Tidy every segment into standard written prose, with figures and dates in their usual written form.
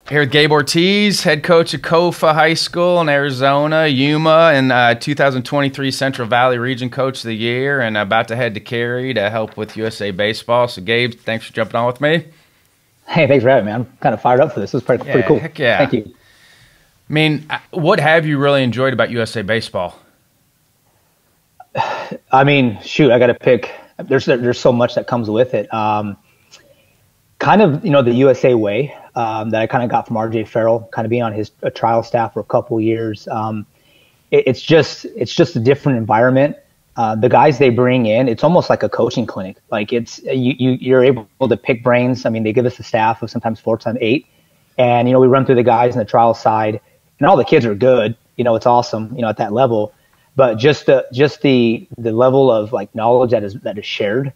Here with Gabe Ortiz, head coach of Kofa High School in Arizona, Yuma, and 2023 Central Valley Region Coach of the Year, and about to head to Cary to help with USA Baseball. So, Gabe, thanks for jumping on with me. Hey, thanks for having me. I'm kind of fired up for this. This is pretty cool. Heck yeah. Thank you. I mean, what have you really enjoyed about USA Baseball? I mean, shoot, I got to pick. There's so much that comes with it. Kind of, the USA way that I kind of got from RJ Farrell, kind of being on his trial staff for a couple of years. It's just a different environment. The guys they bring in, it's almost like a coaching clinic. Like you're able to pick brains. I mean, they give us a staff of sometimes 4 times 8, and we run through the guys on the trial side, and all the kids are good. It's awesome. At that level, but just the level of like knowledge that is shared.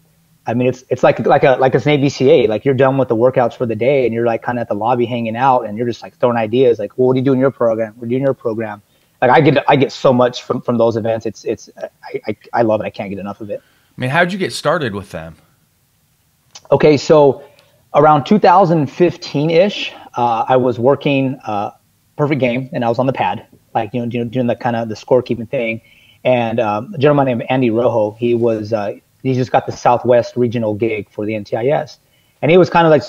I mean, it's like it's an ABCA. Like you're done with the workouts for the day, and you're like kind of at the lobby hanging out, and you're just like throwing ideas. Like, well, what do you do in your program? We're doing your program. Like I get so much from those events. I love it. I can't get enough of it. I mean, how'd you get started with them? Okay, so around 2015-ish, I was working Perfect Game, and I was on the pad, like doing the kind of the scorekeeping thing. And a gentleman named Andy Rojo, he just got the Southwest regional gig for the NTIS. And he was kind of like,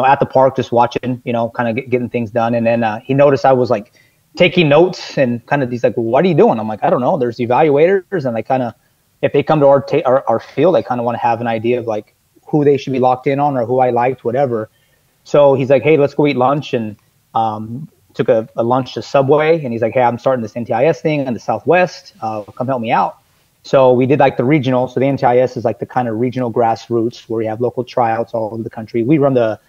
at the park just watching, kind of getting things done. And then he noticed I was like taking notes, and kind of, he's like, well, what are you doing? I'm like, I don't know. There's evaluators, and I kind of, if they come to our field, I kind of want to have an idea of like who they should be locked in on or who I liked, whatever. So he's like, hey, let's go eat lunch. And took a lunch to Subway. And he's like, hey, I'm starting this NTIS thing in the Southwest. Come help me out. So we did like the regional. So the NTIS is like the kind of regional grassroots where we have local tryouts all over the country. We run the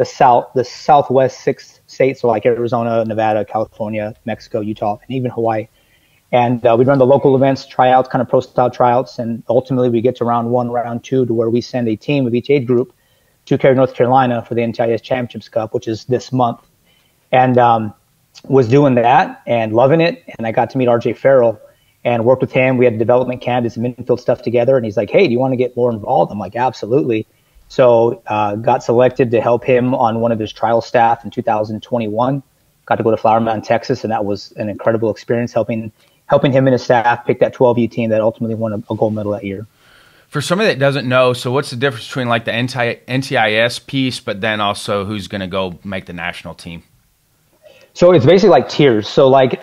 Southwest 6 states, so like Arizona, Nevada, California, Mexico, Utah, and even Hawaii. And we run the local events, tryouts, kind of pro style tryouts, and ultimately we get to round 1, round 2, to where we send a team of each age group to Cary, North Carolina for the NTIS Championships Cup, which is this month. And was doing that and loving it. And I got to meet RJ Farrell and worked with him. We had development camp, did some infield stuff together. And he's like, hey, do you want to get more involved? I'm like, absolutely. So got selected to help him on one of his trial staff in 2021. Got to go to Flower Mound, Texas, and that was an incredible experience, helping him and his staff pick that 12U team that ultimately won a gold medal that year. For somebody that doesn't know, so what's the difference between like the NTIS piece, but then also who's going to go make the national team? So it's basically like tiers. So like the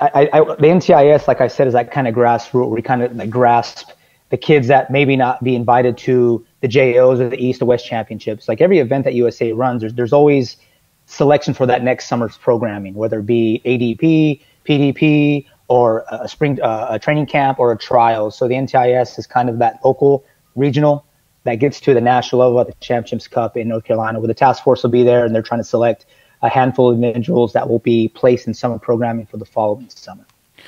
NTIS, like I said, is that kind of grassroots where we kind of like grasp the kids that maybe not be invited to the JOs or the East or West Championships. Like every event that USA runs, there's always selection for that next summer's programming, whether it be ADP, PDP, or a spring a training camp or a trial. So the NTIS is kind of that local regional that gets to the national level at the Championships Cup in North Carolina, where the task force will be there, and they're trying to select a handful of individuals that will be placed in summer programming for the following summer. I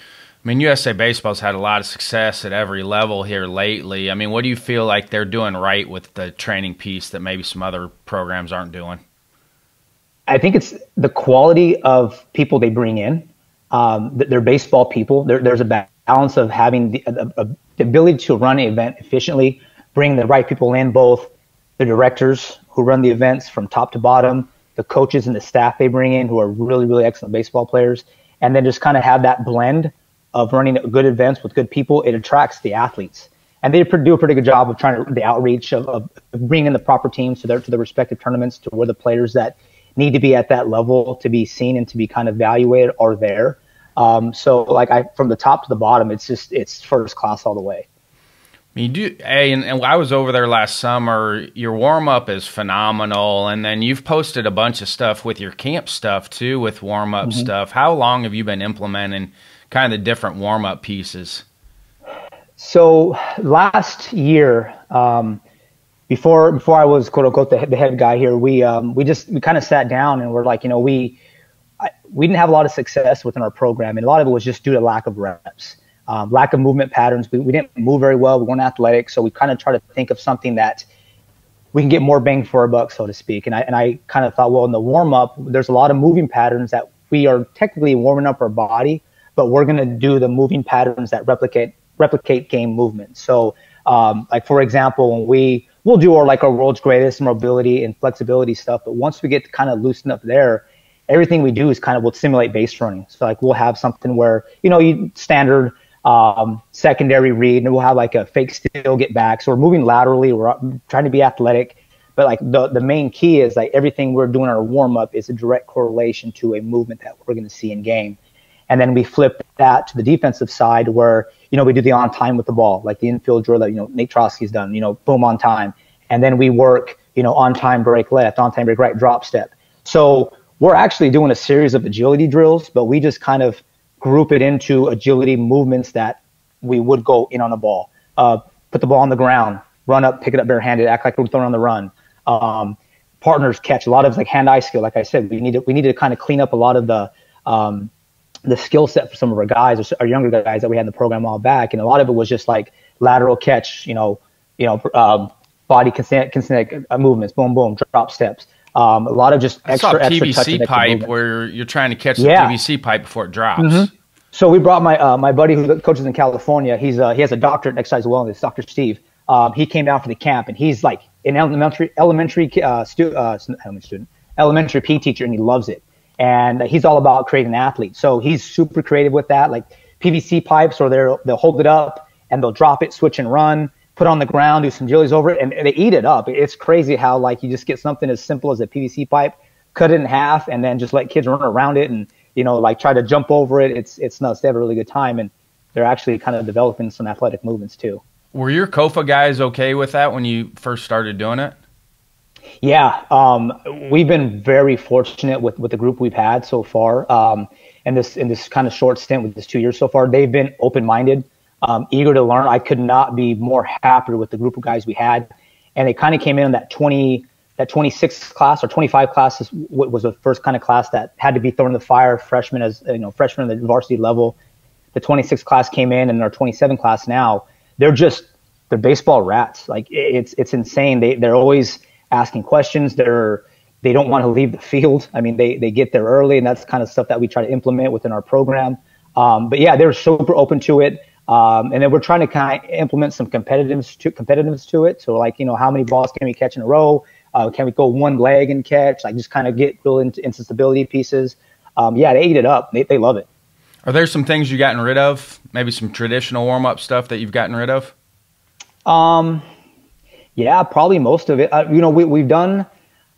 mean, USA Baseball's had a lot of success at every level here lately. I mean, what do you feel like they're doing right with the training piece that maybe some other programs aren't doing? I think it's the quality of people they bring in. They're baseball people. There's a balance of having the ability to run an event efficiently, bring the right people in, both the directors who run the events from top to bottom, the coaches and the staff they bring in who are really, really excellent baseball players, and then just kind of have that blend of running good events with good people. It attracts the athletes. And they do a pretty good job of trying to the outreach of bringing in the proper teams to their respective tournaments, to where the players that need to be at that level to be seen and to be kind of evaluated are there. So like from the top to the bottom, it's first class all the way. You do, and I was over there last summer. Your warm-up is phenomenal, and then you've posted a bunch of stuff with your camp stuff too, with warm-up stuff. How long have you been implementing kind of the different warm-up pieces? So last year, before I was quote unquote the head guy here, we kind of sat down and we're like, we didn't have a lot of success within our program, and a lot of it was just due to lack of reps. Lack of movement patterns. We didn't move very well. We weren't athletic. So we kind of try to think of something that we can get more bang for our buck, so to speak. And I kind of thought, well, in the warm up, there's a lot of moving patterns that we are technically warming up our body, but we're going to do the moving patterns that replicate game movement. So like, for example, we'll do our world's greatest mobility and flexibility stuff. But once we get to kind of loosen up there, everything we do is kind of will simulate base running. So like we'll have something where, you standard secondary read, and we'll have like a fake steal get back. So we're moving laterally. We're trying to be athletic. But like the main key is like everything we're doing in our warm up is a direct correlation to a movement that we're going to see in game. And then we flip that to the defensive side where, we do the on time with the ball, like the infield drill that, Nate Trotsky's done, boom on time. And then we work, on time break left, on time break right, drop step. So we're actually doing a series of agility drills, but we just kind of group it into agility movements that we would go in on the ball. Put the ball on the ground, run up, pick it up barehanded, act like we're throwing on the run. Partners catch, a lot of like hand-eye skill. Like I said, we need to kind of clean up a lot of the skill set for some of our guys, or our younger guys that we had in the program a while back. And a lot of it was just like lateral catch, body kinetic movements, boom, boom, drop steps. A lot of just extra PVC pipe where you're trying to catch the PVC pipe before it drops. Mm-hmm. So we brought my buddy who coaches in California. He has a doctorate in exercise wellness, Dr. Steve. He came down for the camp, and he's like an elementary PE teacher, and he loves it. And he's all about creating an athlete. So he's super creative with that, like PVC pipes, or they'll hold it up and they'll drop it, switch and run, put it on the ground, do some jillies over it, and they eat it up. It's crazy how like you just get something as simple as a PVC pipe, cut it in half, and then just let kids run around it and like try to jump over it. It's nuts. They have a really good time, and they're actually kind of developing some athletic movements too. Were your Kofa guys okay with that when you first started doing it? Yeah, we've been very fortunate with the group we've had so far. In this kind of short stint with this 2 years so far, they've been open-minded, eager to learn. I could not be more happier with the group of guys we had, and they kind of came in that 26 class or 25 class was the first kind of class that had to be thrown in the fire. Freshmen freshmen at the varsity level. The 26 class came in, and our 27 class now, they're baseball rats. Like it's insane. They're always asking questions. They don't want to leave the field. I mean, they get there early, and that's kind of stuff that we try to implement within our program. But yeah, they're super open to it. And then we're trying to kind of implement some competitiveness to it. So like, how many balls can we catch in a row? Can we go one leg and catch? Like just kind of get real into stability pieces. Yeah, they eat it up. They love it. Are there some things you've gotten rid of? Maybe some traditional warm-up stuff that you've gotten rid of? Yeah, probably most of it. We've done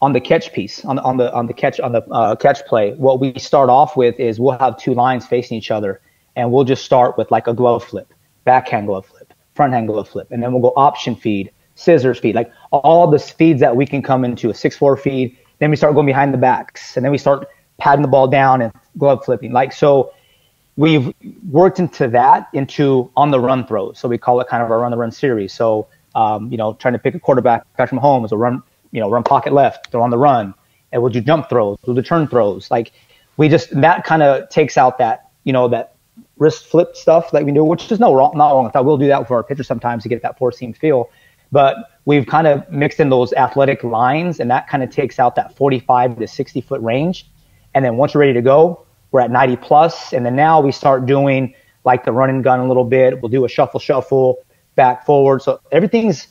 on the catch piece, on the catch play. What we start off with is we'll have two lines facing each other, and we'll just start with like a glove flip, backhand glove flip, front hand glove flip, and then we'll go option feed, scissors feed, like all the feeds that we can come into, a 6-4 feed. Then we start going behind the backs, and then we start patting the ball down and glove flipping. Like so, we've worked into on the run throws. So we call it kind of our on the run series. So trying to pick a quarterback, Patrick Mahomes, or run pocket left, throw on the run, and we'll do jump throws, we'll do turn throws. Like that kind of takes out that, that wrist flip stuff that we do, which is not wrong with that. We'll do that for our pitchers sometimes to get that four seam feel. But we've kind of mixed in those athletic lines, and that kind of takes out that 45 to 60 foot range. And then once you're ready to go, we're at 90 plus. And then now we start doing like the run and gun a little bit. We'll do a shuffle, back forward. So everything's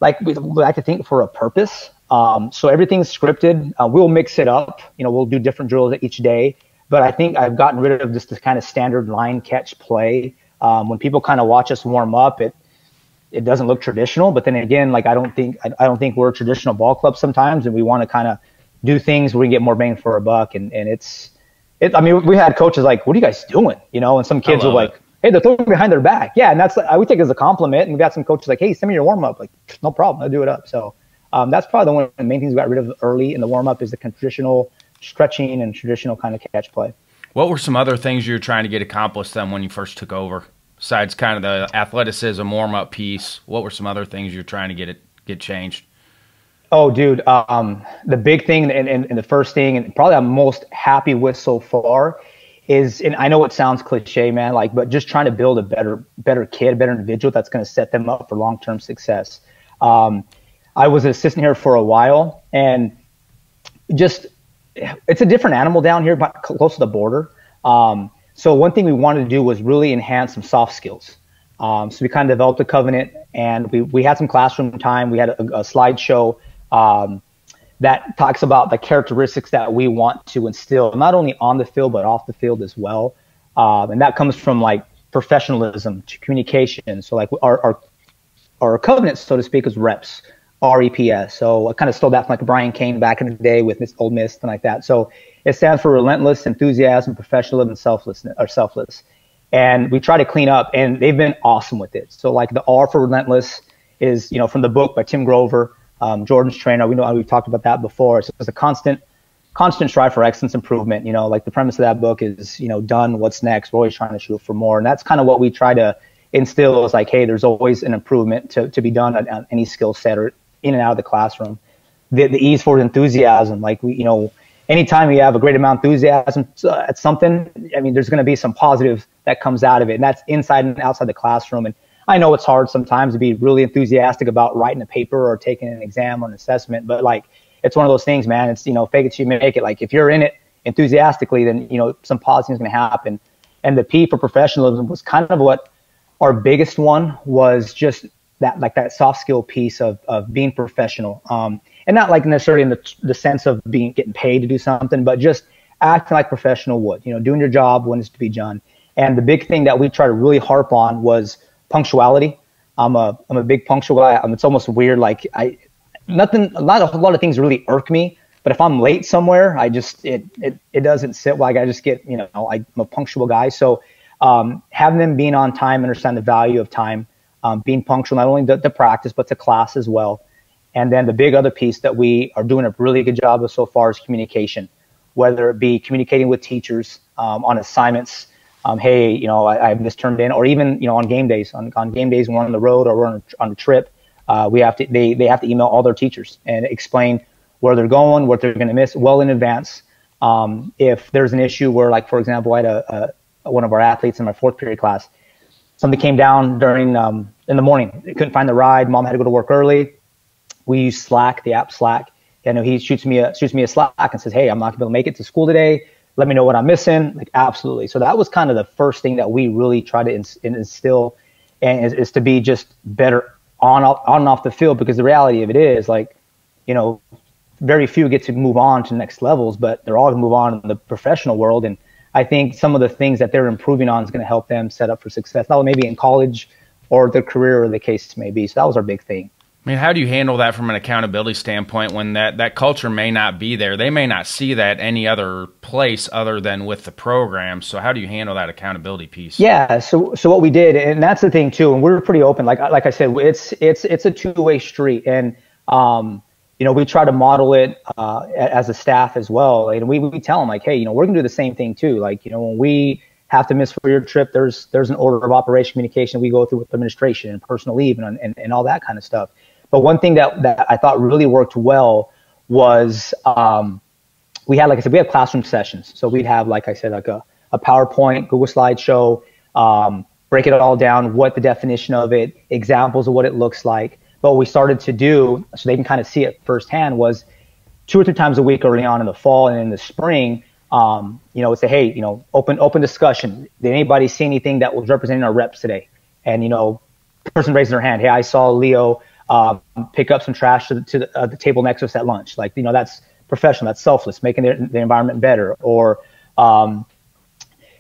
like we like to think for a purpose. So everything's scripted. We'll mix it up. We'll do different drills each day. But I think I've gotten rid of just this kind of standard line catch play. When people kind of watch us warm up, it doesn't look traditional. But then again, like I don't think we're a traditional ball club sometimes, and we want to kind of do things where we get more bang for our buck. And I mean, we had coaches like, "What are you guys doing?" And some kids are like, "Hey, they're throwing behind their back." Yeah, and that's we take it as a compliment. And we've got some coaches like, "Hey, send me your warm up." Like, no problem, I'll do it up. So that's probably one of the main things we got rid of early in the warm up is the traditional stretching and traditional kind of catch play. What were some other things you were trying to get accomplished then when you first took over? Besides kind of the athleticism warm up piece, what were some other things you were trying to get changed? Oh, dude, the big thing and the first thing, and probably I'm most happy with so far, is, and I know it sounds cliche, man, but just trying to build a better kid, a better individual that's going to set them up for long-term success. I was an assistant here for a while, and it's a different animal down here, but close to the border. So one thing we wanted to do was really enhance some soft skills. So we kind of developed a covenant, and we had some classroom time. We had a slideshow that talks about the characteristics that we want to instill, not only on the field, but off the field as well. And that comes from like professionalism to communication. So like our covenant, so to speak, is reps, REPS. So I kind of stole that from like Brian Kane back in the day with Miss Old Miss and like that. So it stands for relentless, enthusiasm, professionalism, and selfless. And we try to clean up, and they've been awesome with it. So like the R for relentless is, from the book by Tim Grover, Jordan's trainer. We've talked about that before. So it's a constant strive for excellence improvement. Like the premise of that book is, done, what's next? We're always trying to shoot for more. And that's kind of what we try to instill is like, hey, there's always an improvement to be done on any skill set or in and out of the classroom. The E's for enthusiasm. Like anytime you have a great amount of enthusiasm at something, I mean, there's going to be some positive that comes out of it. And that's inside and outside the classroom. And I know it's hard sometimes to be really enthusiastic about writing a paper or taking an exam or an assessment, but like, it's one of those things, man. It's, fake it till you make it. Like if you're in it enthusiastically, then, some positive is going to happen. And the P for professionalism was kind of what our biggest one was, just that soft skill piece of being professional. And not like necessarily in the sense of getting paid to do something, but just acting like professional would, doing your job when it's to be done. And the big thing that we try to really harp on was punctuality. I'm a big punctual guy. It's almost weird. Like not a lot of things really irk me, but if I'm late somewhere, it doesn't sit well. Like I just get, I'm a punctual guy. So having them being on time, understand the value of time, being punctual, not only to practice, but to class as well. And then the big other piece that we are doing a really good job of so far is communication, whether it be communicating with teachers on assignments. Hey, I have this turned in, or even, on game days, on game days when we're on the road or we're on a trip, they have to email all their teachers and explain where they're going, what they're going to miss well in advance. If there's an issue where, like, for example, I had one of our athletes in my fourth period class, something came down during, in the morning, they couldn't find the ride. Mom had to go to work early. We use Slack, the app Slack. He shoots me a Slack and says, hey, I'm not going to be able to make it to school today. Let me know what I'm missing. Like, absolutely. So that was kind of the first thing that we really try to instill, and is to be just better on and off the field, because the reality of it is, like, very few get to move on to next levels, but they're all going to move on in the professional world. And I think some of the things that they're improving on is going to help them set up for success, not maybe in college or their career or the case may be. So that was our big thing. I mean, how do you handle that from an accountability standpoint when that culture may not be there? They may not see that any other place other than with the program. So how do you handle that accountability piece? Yeah. So what we did, and that's the thing too, and we're pretty open. Like I said, it's a two-way street, and we try to model it as a staff as well. And we tell them, like, hey, we're gonna do the same thing too. Like, when we have to miss for your trip, there's an order of operation communication we go through with administration and personal leave and all that kind of stuff. But one thing that I thought really worked well was we had, like I said, we have classroom sessions. So we'd have, like I said, like a PowerPoint, Google slideshow, break it all down, what the definition of it, examples of what it looks like. But what we started to do, so they can kind of see it firsthand, was 2 or 3 times a week early on in the fall and in the spring, say, hey, open discussion. Did anybody see anything that was representing our reps today? And, the person raises their hand. Hey, I saw Leo pick up some trash to the table next to us at lunch. Like, that's professional, that's selfless, making the environment better. Or,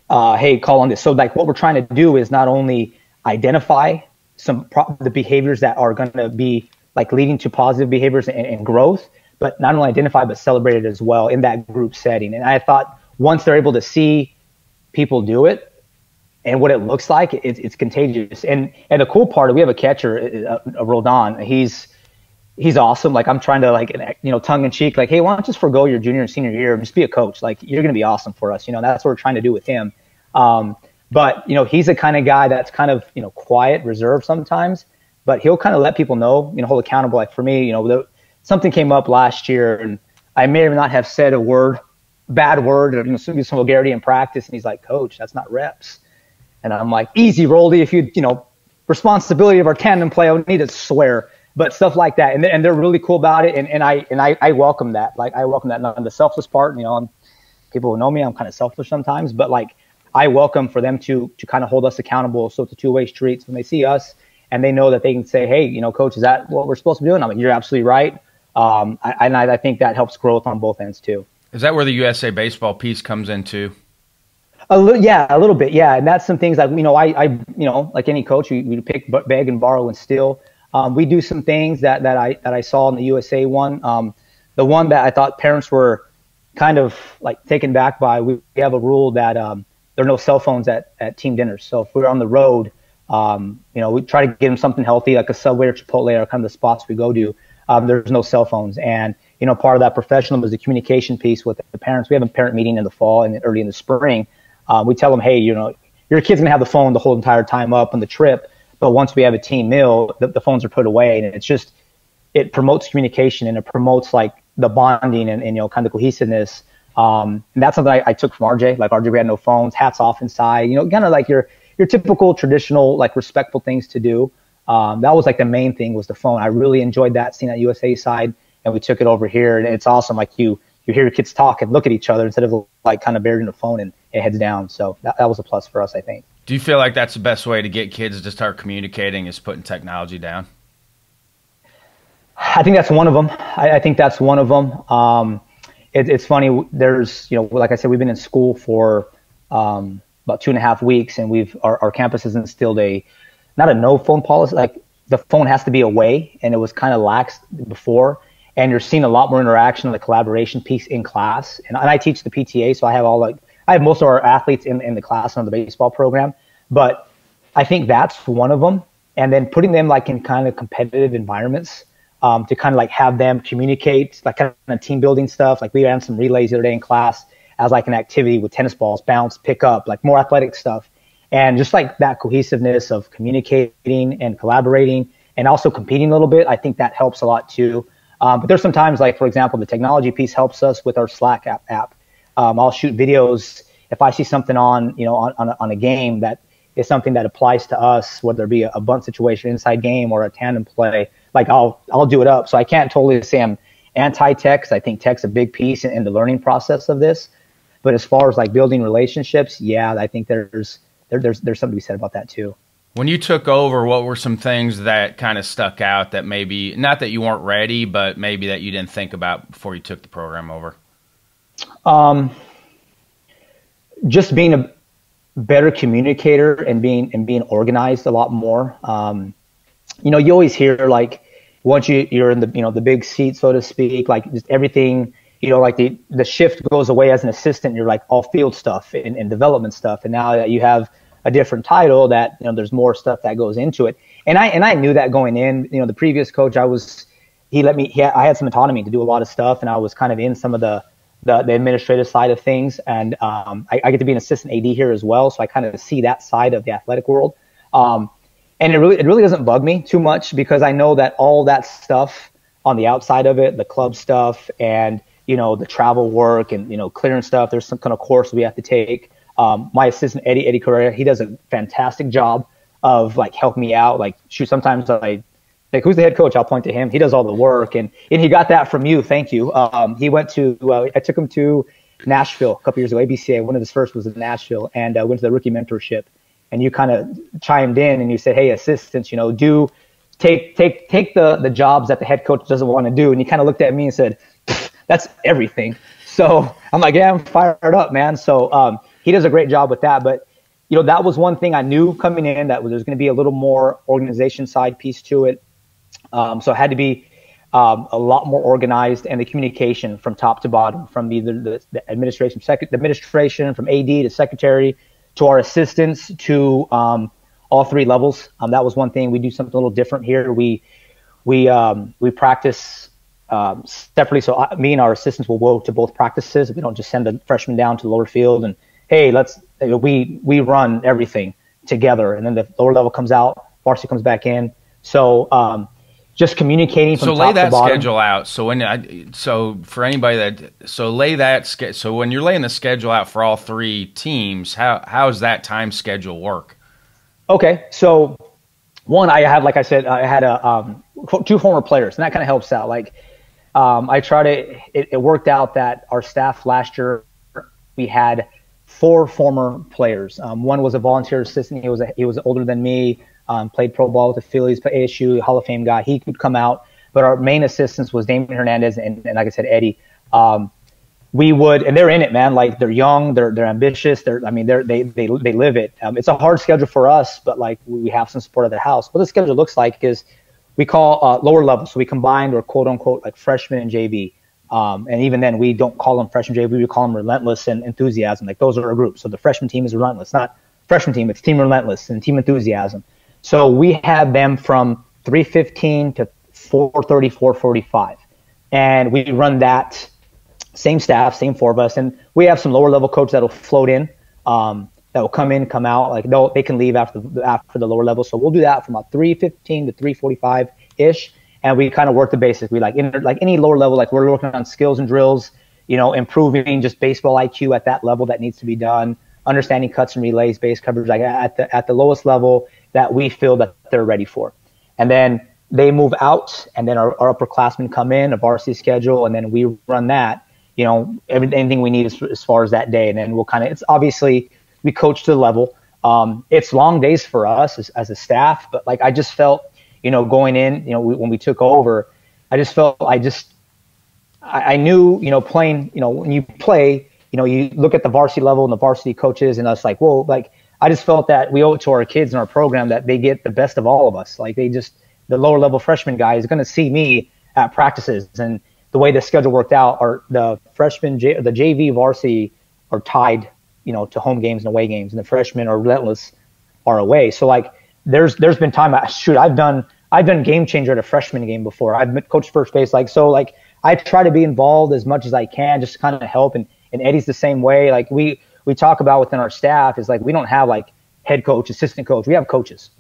hey, call on this. So, like, what we're trying to do is not only identify the behaviors that are going to be, like, leading to positive behaviors and growth, but not only identify, but celebrate it as well in that group setting. And I thought once they're able to see people do it and what it looks like, it's contagious. And the cool part, we have a catcher, Roldan. He's awesome. Like, I'm trying to, like, tongue in cheek, like, hey, why don't you just forgo your junior and senior year and just be a coach? Like, you're going to be awesome for us. That's what we're trying to do with him. But he's the kind of guy that's kind of, quiet, reserved sometimes, but he'll kind of let people know, hold accountable. Like, for me, something came up last year, and I may or not have said a bad word, or some vulgarity in practice. And he's like, Coach, that's not reps. And I'm like, easy, Roldy. If responsibility of our tandem play, I would need to swear, but stuff like that. And they're really cool about it. And I welcome that. Like, I welcome that. Not the selfless part. People who know me, I'm kind of selfish sometimes, but, like, I welcome for them to kind of hold us accountable. So it's a two-way street. So when they see us and they know that they can say, hey, Coach, is that what we're supposed to be doing? I'm like, you're absolutely right. I think that helps growth on both ends too. Is that where the USA Baseball piece comes into? A little bit, yeah. And that's some things like, like any coach, we pick, beg, and borrow and steal. We do some things that I saw in the USA one. The one that I thought parents were kind of like taken back by, we have a rule that there are no cell phones at team dinners. So if we're on the road, we try to get them something healthy, like a Subway or Chipotle or kind of the spots we go to. There's no cell phones. And, part of that professionalism is the communication piece with the parents. We have a parent meeting in the fall and early in the spring. We tell them, hey, your kid's going to have the phone the whole entire time up on the trip. But once we have a team meal, the phones are put away. And it promotes communication, and it promotes like the bonding and kind of cohesiveness. And that's something I took from RJ. Like RJ, we had no phones, hats off inside, kind of like your typical traditional, like respectful things to do. That was like the main thing was the phone. I really enjoyed that, seeing that USA side, and we took it over here. And it's awesome. Like you hear your kids talk and look at each other instead of like kind of buried in the phone and it heads down. So that was a plus for us, I think. Do you feel like that's the best way to get kids to start communicating is putting technology down? I think that's one of them. I think that's one of them. It's funny. There's, like I said, we've been in school for about 2.5 weeks, and our campus has instilled not a no phone policy. Like the phone has to be away, and it was kind of lax before. And you're seeing a lot more interaction on the collaboration piece in class. And I teach the PTA, so I have most of our athletes in the class on the baseball program. But I think that's one of them. And then putting them like in kind of competitive environments to kind of like have them communicate, like kind of team building stuff. Like we ran some relays the other day in class as like an activity with tennis balls, bounce, pick up, like more athletic stuff. And just like that cohesiveness of communicating and collaborating and also competing a little bit, I think that helps a lot too. But there's sometimes, like, for example, the technology piece helps us with our Slack app. I'll shoot videos if I see something on a game that is something that applies to us, whether it be a bunt situation, inside game, or a tandem play. Like I'll do it up. So I can't totally say I'm anti-tech, 'cause I think tech's a big piece in the learning process of this. But as far as like building relationships, yeah, I think there's something to be said about that too. When you took over, what were some things that kind of stuck out that maybe, not that you weren't ready, but maybe that you didn't think about before you took the program over? Just being a better communicator and being organized a lot more. You always hear like once you're in the big seat, so to speak, like just everything, like the shift goes away as an assistant. You're like all field stuff and development stuff. And now that you have a different title, that there's more stuff that goes into it. And I knew that going in. The previous coach, I had some autonomy to do a lot of stuff, and I was kind of in some of the administrative side of things. And I get to be an assistant AD here as well, so I kind of see that side of the athletic world. And it really doesn't bug me too much, because I know that all that stuff on the outside of it, the club stuff and the travel work and clearance stuff, there's some kind of course we have to take. My assistant Eddie Correa, he does a fantastic job of like helping me out. Like sometimes who's the head coach? I'll point to him. He does all the work, and he got that from you. Thank you. He went to I took him to Nashville a couple years ago. ABCA, one of his first was in Nashville, and went to the rookie mentorship. And you kind of chimed in and you said, "Hey, assistants, do take the jobs that the head coach doesn't want to do." And he kind of looked at me and said, "That's everything." So I'm like, "Yeah, I'm fired up, man." So he does a great job with that. But that was one thing I knew coming in, that there's going to be a little more organization side piece to it. So it had to be a lot more organized, and the communication from top to bottom, from either the administration, from AD to secretary to our assistants to all three levels. That was one thing. We do something a little different here. We practice separately. So me and our assistants will go to both practices. We don't just send the freshmen down to the lower field and, hey, we run everything together. And then the lower level comes out, varsity comes back in. So just communicating from top to bottom. So lay that schedule out. So when you're laying the schedule out for all three teams, how's that time schedule work? Okay, so one, I had, like I said, I had two former players, and that kind of helps out. Like it worked out that our staff last year, we had 4 former players. One was a volunteer assistant. He was older than me. Played pro ball with the Phillies, ASU, Hall of Fame guy. He could come out. but our main assistants was Damon Hernandez and like I said, Eddie. We would, and they're in it, man. Like they're young, they're ambitious. They live it. It's a hard schedule for us, but like we have some support at the house. What the schedule looks like is we call lower level. So we combined or quote unquote like freshman and JV. And even then we don't call them freshman JV. We call them relentless and enthusiasm. Like those are our groups. So the freshman team is relentless, not freshman team. It's team relentless and team enthusiasm. So we have them from 3:15 to 4:30, 4:45. And we run that. Same staff, same four of us, and we have some lower level coaches that'll float in, that will come in, come out. Like they can leave after the lower level. So we'll do that from about 3:15 to 3:45 ish, and we kind of work the basics. We like any lower level, like we're working on skills and drills, improving just baseball IQ at that level that needs to be done, understanding cuts and relays, base coverage, like at the lowest level that we feel that they're ready for, and then they move out, and then our upperclassmen come in, a varsity schedule, and then we run that. Anything we need as far as that day. And then it's obviously we coach to the level. It's long days for us as a staff, but like, I just felt, going in, when we took over, I just felt, I knew, playing, when you play, you look at the varsity level and the varsity coaches and us like, whoa, like, I just felt that we owe it to our kids in our program that they get the best of all of us. Like the lower level freshman guy is going to see me at practices, and the way the schedule worked out, are the freshmen, the JV varsity are tied, to home games and away games, and the freshmen are relentless are away. So like, there's been time. I've done game changer at a freshman game before. I've coached first base, like I try to be involved as much as I can, just to kind of help. And Eddie's the same way. Like we talk about within our staff is like we don't have like head coach, assistant coach. We have coaches.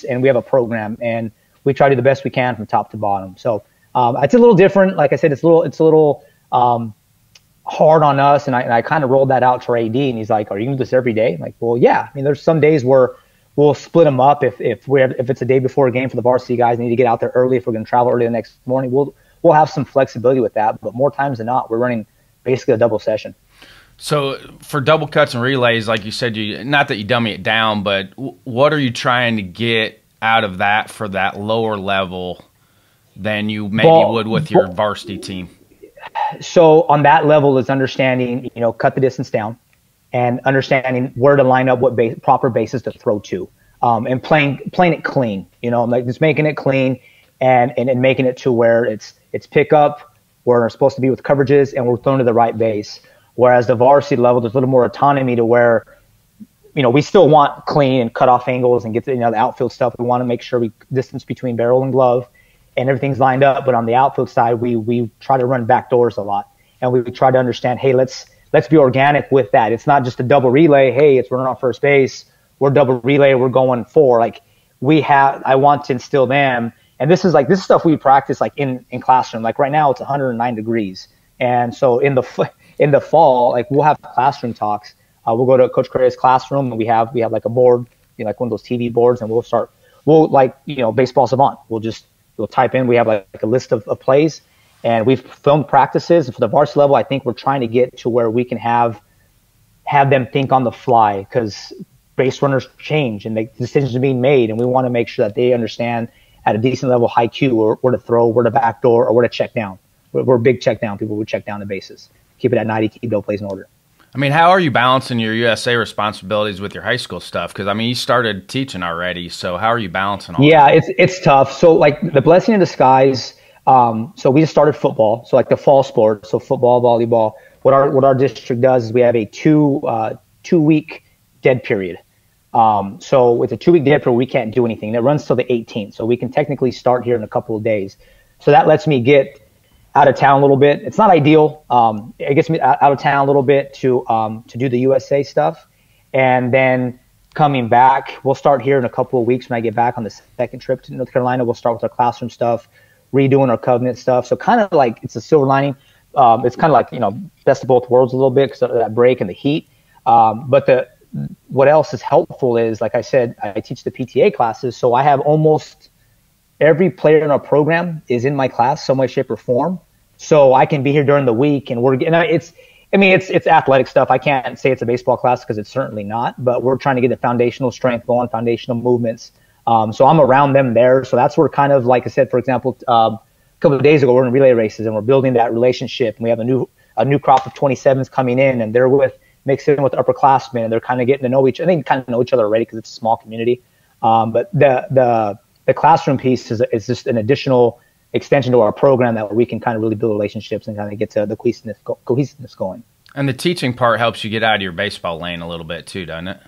And we have a program, and we try to do the best we can from top to bottom. So. It's a little different. Like I said, it's a little hard on us. And I kind of rolled that out to our AD, and he's like, "Are you going to do this every day?" I'm like, well, yeah. I mean, there's some days where we'll split them up. If it's a day before a game for the varsity guys, need to get out there early. If we're going to travel early the next morning, we'll have some flexibility with that. But more times than not, we're running basically a double session. So for double cuts and relays, like you said, not that you dummy it down, but what are you trying to get out of that for that lower level than you maybe would with your varsity team? So on that level is understanding, cut the distance down, and understanding where to line up, what proper bases to throw to, and playing it clean, like just making it clean and making it to where it's pick up where we're supposed to be with coverages, and we're thrown to the right base. Whereas the varsity level, there's a little more autonomy to where, we still want clean and cut off angles and get the outfield stuff. We want to make sure we distance between barrel and glove, and everything's lined up. But on the outfield side, we try to run back doors a lot, and we try to understand, hey, let's be organic with that. It's not just a double relay. Hey, it's running on first base. We're double relay. We're going four. Like I want to instill them. And this is stuff we practice like in classroom. Like right now it's 109 degrees. And so in the fall, like we'll have classroom talks. We'll go to Coach Correa's classroom, and we have like a board, like one of those TV boards, and we'll baseball savant. We'll type in, we have like a list of plays, and we've filmed practices. For the varsity level, I think we're trying to get to where we can have them think on the fly, because base runners change and decisions are being made, and we want to make sure that they understand at a decent level high Q where to throw, where to backdoor, or where to check down. We're big check down people. We check down the bases, keep it at 90, keep those plays in order. I mean, how are you balancing your USA responsibilities with your high school stuff? Because, I mean, you started teaching already, so how are you balancing all that? Yeah, it's tough. So, like, the blessing in disguise, so we just started football, so like the fall sport, so football, volleyball. What our district does is we have a two-week dead period. So with a 2-week dead period, we can't do anything. It runs till the 18th, so we can technically start here in a couple of days. So that lets me get out of town a little bit. It's not ideal. It gets me out of town a little bit to do the USA stuff. And then coming back, we'll start here in a couple of weeks when I get back on the second trip to North Carolina. We'll start with our classroom stuff, redoing our covenant stuff. So kind of like it's a silver lining. It's kind of like, best of both worlds a little bit because of that break and the heat. But what else is helpful is, like I said, I teach the PTA classes. So I have almost every player in our program is in my class, some way, shape, or form. So I can be here during the week, and it's athletic stuff. I can't say it's a baseball class because it's certainly not, but we're trying to get the foundational strength going, foundational movements. So I'm around them there. So that's where kind of, like I said, for example, couple of days ago, we're in relay races and we're building that relationship. And we have a new crop of 27s coming in, and they're mixed in with the upperclassmen, and they're kind of getting to know each other. They kind of know each other already because it's a small community. But the classroom piece is just an additional extension to our program that we can kind of really build relationships and kind of get to the cohesiveness going. And the teaching part helps you get out of your baseball lane a little bit too, doesn't it?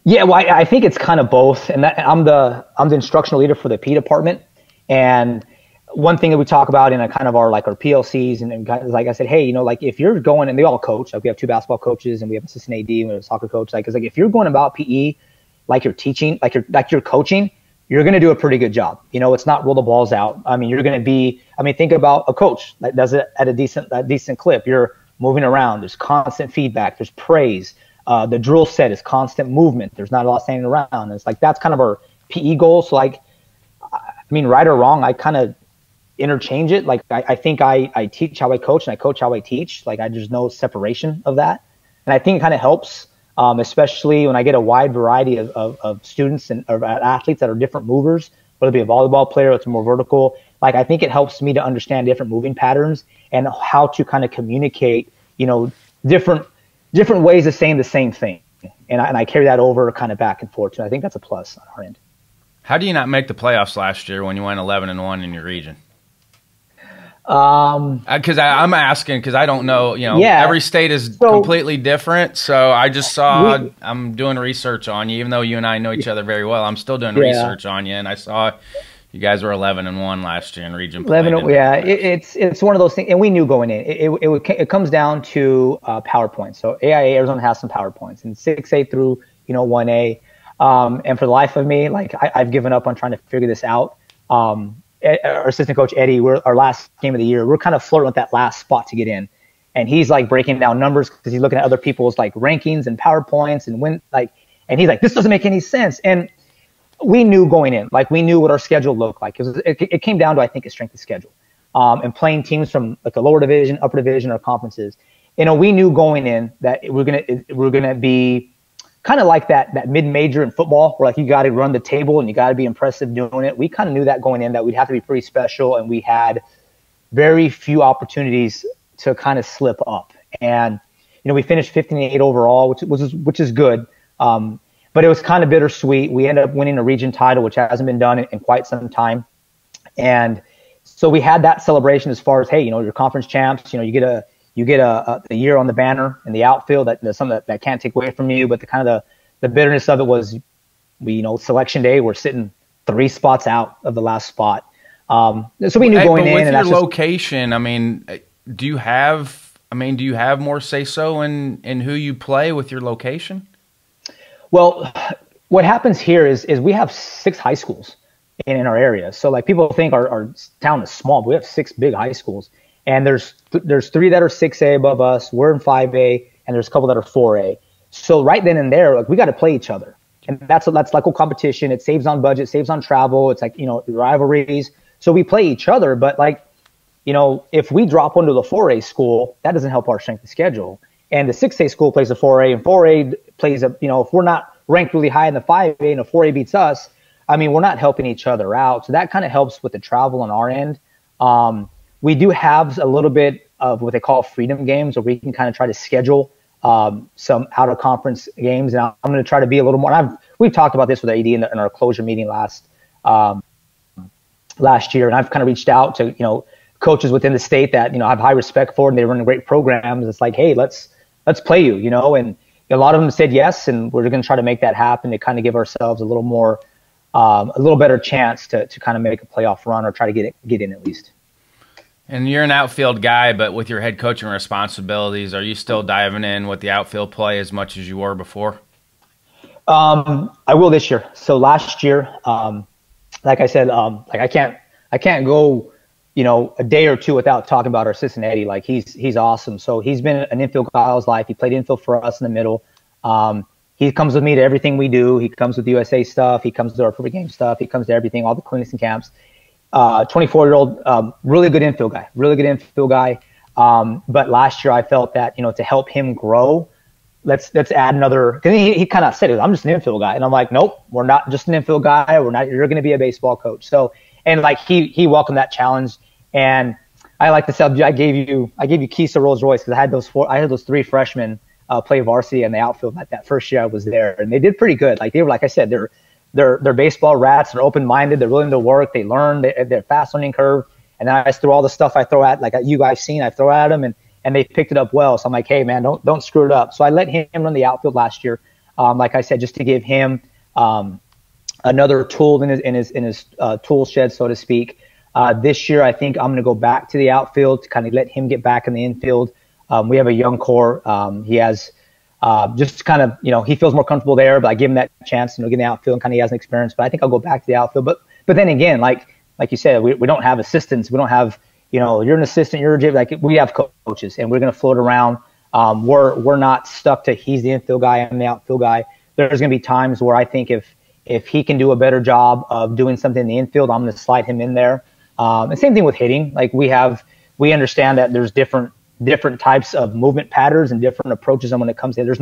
Yeah, well, I think it's kind of both. And I'm the instructional leader for the P department. And one thing that we talk about in a kind of our PLCs and like I said, hey, like if you're going, and they all coach, like we have 2 basketball coaches and we have assistant AD and we have a soccer coach. It's like if you're going about PE like you're teaching, like you're coaching, you're going to do a pretty good job. It's not roll the balls out. I mean, you're going to be. I mean, think about a coach that does it at a decent clip. You're moving around. There's constant feedback. There's praise. The drill set is constant movement. There's not a lot standing around. It's like that's kind of our PE goal. So like, I mean, right or wrong, I kind of interchange it. Like I think I teach how I coach and I coach how I teach. Like there's no separation of that. And I think it kind of helps, especially when I get a wide variety of students and of athletes that are different movers, whether it be a volleyball player, it's more vertical. Like I think it helps me to understand different moving patterns and how to kind of communicate, different ways of saying the same thing. And I carry that over kind of back and forth. And I think that's a plus on our end. How do you not make the playoffs last year when you went 11-1 in your region? Because I'm asking because I don't know. Every state is completely different. So I just saw I'm doing research on you, even though you and I know each other very well. I'm still doing research on you, and I saw you guys were 11-1 last year in region play. It's one of those things, and we knew going in. It comes down to PowerPoint. So AIA Arizona has some PowerPoints, and 6A through 1A. And for the life of me, like I've given up on trying to figure this out. Our assistant coach Eddie, our last game of the year, we're kind of flirting with that last spot to get in, and he's like breaking down numbers because he's looking at other people's like rankings and PowerPoints and he's like, this doesn't make any sense. And we knew going in, like we knew what our schedule looked like. It came down to, I think, a strength of schedule, and playing teams from like a lower division, upper division, or conferences. We knew going in that we're gonna be kind of like that mid-major in football, where like you got to run the table and you got to be impressive doing it. We kind of knew that going in, that we'd have to be pretty special, and we had very few opportunities to kind of slip up. And we finished 15-8 overall, which is good. But it was kind of bittersweet. We ended up winning a region title, which hasn't been done in quite some time. And so we had that celebration as far as, hey, you're conference champs. You get a year on the banner in the outfield. That's something that can't take away from you. But the kind of the bitterness of it was, selection day, we're sitting 3 spots out of the last spot. So we knew going in. With your location, do you have more say so in who you play with your location? Well, what happens here is we have 6 high schools in our area. So like people think our town is small, but we have 6 big high schools. And there's 3 that are 6A above us. We're in 5A, and there's a couple that are 4A. So right then and there, like we got to play each other, and that's local competition. It saves on budget, saves on travel. It's like rivalries. So we play each other, but like if we drop one to the 4A school, that doesn't help our strength of schedule. And the 6A school plays a 4A, and 4A plays if we're not ranked really high in the 5A and a 4A beats us, we're not helping each other out. So that kind of helps with the travel on our end. We do have a little bit of what they call freedom games, where we can kind of try to schedule some out of conference games. And I'm going to try to be a little more. We've talked about this with AD in our closure meeting last year, and I've kind of reached out to coaches within the state that I have high respect for, and they run great programs. It's like, hey, let's play you, and a lot of them said yes, and we're going to try to make that happen to kind of give ourselves a little more, a little better chance to kind of make a playoff run or try to get in at least. And you're an outfield guy, but with your head coaching responsibilities, are you still diving in with the outfield play as much as you were before? I will this year. So last year, like I said, I can't go, a day or two without talking about our assistant Eddie. Like he's awesome. So he's been an infield guy all his life. He played infield for us in the middle. He comes with me to everything we do. He comes with USA stuff. He comes to our perfect game stuff. He comes to everything, all the clinics and camps. 24-year-old, really good infield guy. But last year I felt that, to help him grow, let's add another, because he kind of said it, I'm just an infield guy. And I'm like, nope, we're not just an infield guy. You're going to be a baseball coach. So, And like he welcomed that challenge. And I like to say, I gave you keys to Rolls Royce because I had those 3 freshmen play varsity in the outfield that first year I was there, and they did pretty good. Like they were, like I said, they're baseball rats. They're open-minded. They're willing to work. They learn. They're fast learning curve. And then I just threw all the stuff I throw at, like you guys seen, I throw at them, and they picked it up well. So I'm like, hey man, don't screw it up. So I let him run the outfield last year, like I said, just to give him another tool in his tool shed, so to speak. This year, I think I'm going to go back to the outfield to kind of let him get back in the infield. We have a young core. He has just kind of, he feels more comfortable there, but I give him that chance, get in the outfield and kind of he has an experience. But I think I'll go back to the outfield. But then again, like you said, we don't have assistants. We don't have, you're an assistant, you're a J. Like we have coaches, and we're going to float around. We're not stuck to he's the infield guy, I'm the outfield guy. There's going to be times where I think if he can do a better job of doing something in the infield, I'm going to slide him in there. And same thing with hitting. Like we understand that there's different types of movement patterns and different approaches. And when it comes to, there's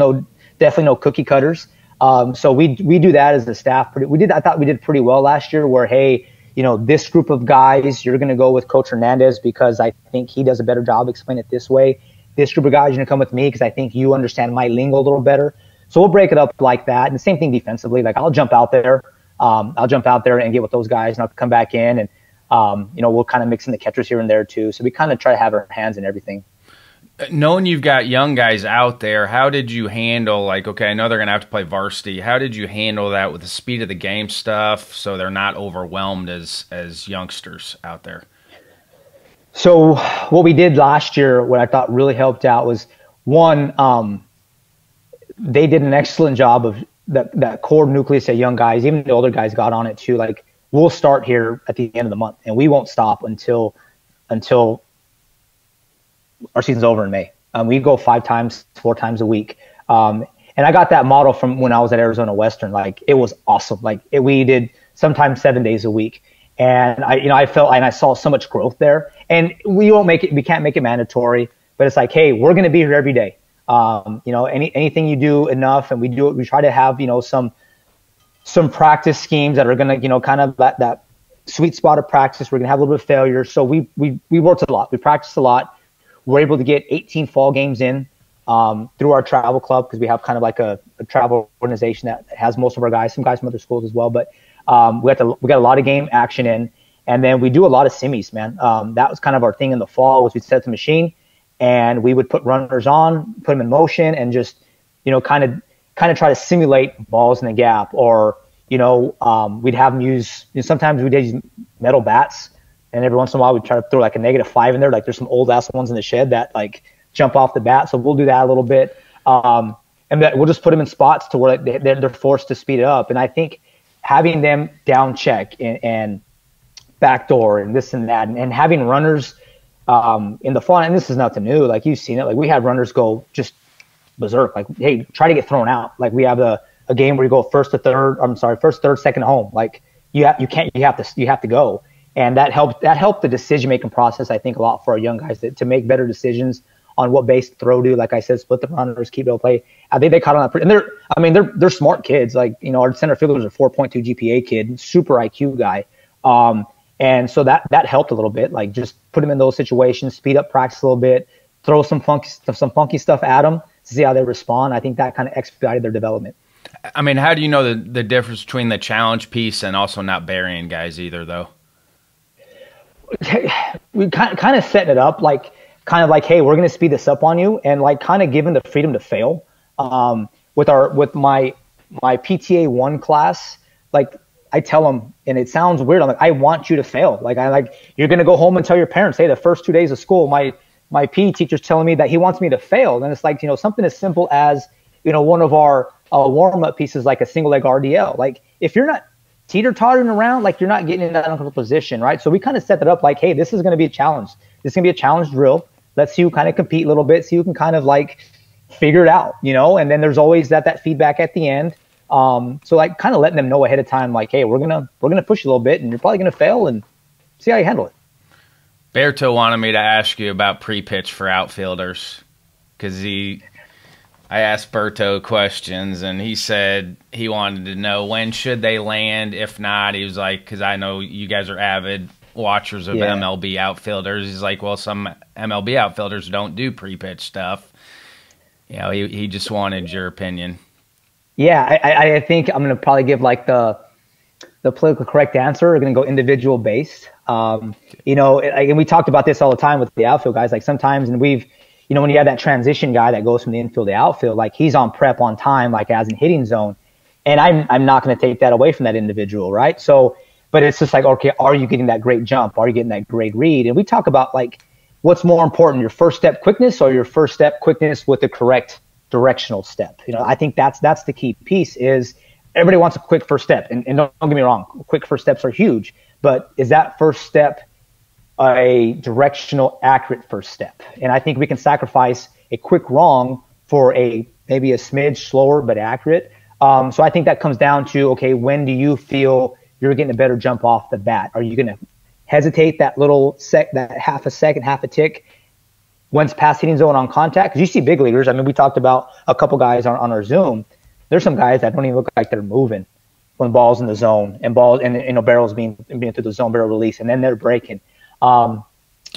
definitely no cookie cutters. So we do that as the staff. I thought we did pretty well last year where, hey, this group of guys, you're going to go with Coach Hernandez because I think he does a better job explaining it this way. This group of guys, you're going to come with me because I think you understand my lingo a little better. So we'll break it up like that. And the same thing defensively. Like I'll jump out there. And get with those guys, and I'll come back in, and we'll kind of mix in the catchers here and there too. So we kind of try to have our hands in everything. Knowing you've got young guys out there, how did you handle, like, okay, I know they're going to have to play varsity. How did you handle that with the speed of the game stuff so they're not overwhelmed as youngsters out there? So what we did last year, what I thought really helped out was, one, they did an excellent job of that core nucleus of young guys. Even the older guys got on it too. Like, we'll start here at the end of the month, and we won't stop until our season's over in May. We go 4 times a week. And I got that model from when I was at Arizona Western. Like, it was awesome. Like we did sometimes 7 days a week. And I felt, and I saw so much growth there. And we can't make it mandatory, but it's like, hey, we're going to be here every day. Anything you do enough, and we try to have, some practice schemes that are going to, kind of that sweet spot of practice. We're going to have a little bit of failure. So we worked a lot. We practiced a lot. We're able to get 18 fall games in through our travel club, because we have kind of like a travel organization that has most of our guys, some guys from other schools as well. But we got a lot of game action in, and then we do a lot of semis, man. That was kind of our thing in the fall, was we'd set the machine and we would put runners on, put them in motion, and just, kind of try to simulate balls in the gap. Or, we'd have them use, sometimes we'd use metal bats. And every once in a while, we try to throw like a -5 in there. Like there's some old ass ones in the shed that like jump off the bat. So we'll do that a little bit. And that we'll just put them in spots to where they're forced to speed it up. And I think having them down check and backdoor and this and that, and having runners in the fall, and this is nothing new. Like you've seen it. Like we had runners go just berserk. Like, hey, try to get thrown out. Like we have a game where you go first, third, second home. Like you have to go. And that helped the decision-making process, I think, a lot for our young guys to make better decisions on what base to throw to. Like I said, split the runners, keep it play. I think they caught on that. And they're smart kids. Like, our center fielder was a 4.2 GPA kid, super IQ guy. And so that helped a little bit. Like just put them in those situations, speed up practice a little bit, throw some funky stuff at them to see how they respond. I think that kind of expedited their development. I mean, how do you know the difference between the challenge piece and also not burying guys either, though? We kind of setting it up like, hey, we're going to speed this up on you, and like kind of giving the freedom to fail. With my PTA 1 class, like I tell them, and it sounds weird, I'm like, I want you to fail. Like you're going to go home and tell your parents, hey, the first 2 days of school, my PE teacher's telling me that he wants me to fail. And it's like, something as simple as, one of our warm-up pieces, like a single leg RDL. Like if you're not teeter-tottering around, like you're not getting in that uncomfortable position, right? So we kind of set that up like, hey, this is going to be a challenge. This is going to be a challenge drill. Let's see who kind of compete a little bit, see who can kind of like figure it out, and then there's always that feedback at the end. So like kind of letting them know ahead of time, like, hey, we're gonna push you a little bit, and you're probably gonna fail, and see how you handle it. Berto wanted me to ask you about pre-pitch for outfielders, because I asked Berto questions, and he said he wanted to know when should they land. If not, he was like, because I know you guys are avid watchers of MLB outfielders. He's like, well, some MLB outfielders don't do pre-pitch stuff. You know, he just wanted your opinion. Yeah, I think I'm going to probably give like the politically correct answer. We're going to go individual based. You know, and we talked about this all the time with the outfield guys. Like sometimes, and we've, you know, when you have that transition guy that goes from the infield to outfield, like he's on prep on time, like as in hitting zone. And I'm not going to take that away from that individual, right? So, but it's just like, okay, are you getting that great jump? Are you getting that great read? And we talk about like, what's more important, your first step quickness or your first step quickness with the correct directional step? You know, I think that's the key piece is everybody wants a quick first step. And don't get me wrong, quick first steps are huge, but is that first step a directional accurate first step? And I think we can sacrifice a quick wrong for a maybe a smidge slower but accurate. So I think that comes down to, okay, when do you feel you're getting a better jump off the bat? Are you going to hesitate that little that half a second, half a tick once past hitting zone on contact? Because you see big leaguers. I mean, we talked about a couple guys on our Zoom. There's some guys that don't even look like they're moving when ball's in the zone and you know, barrels being through the zone, barrel release, and then they're breaking. Do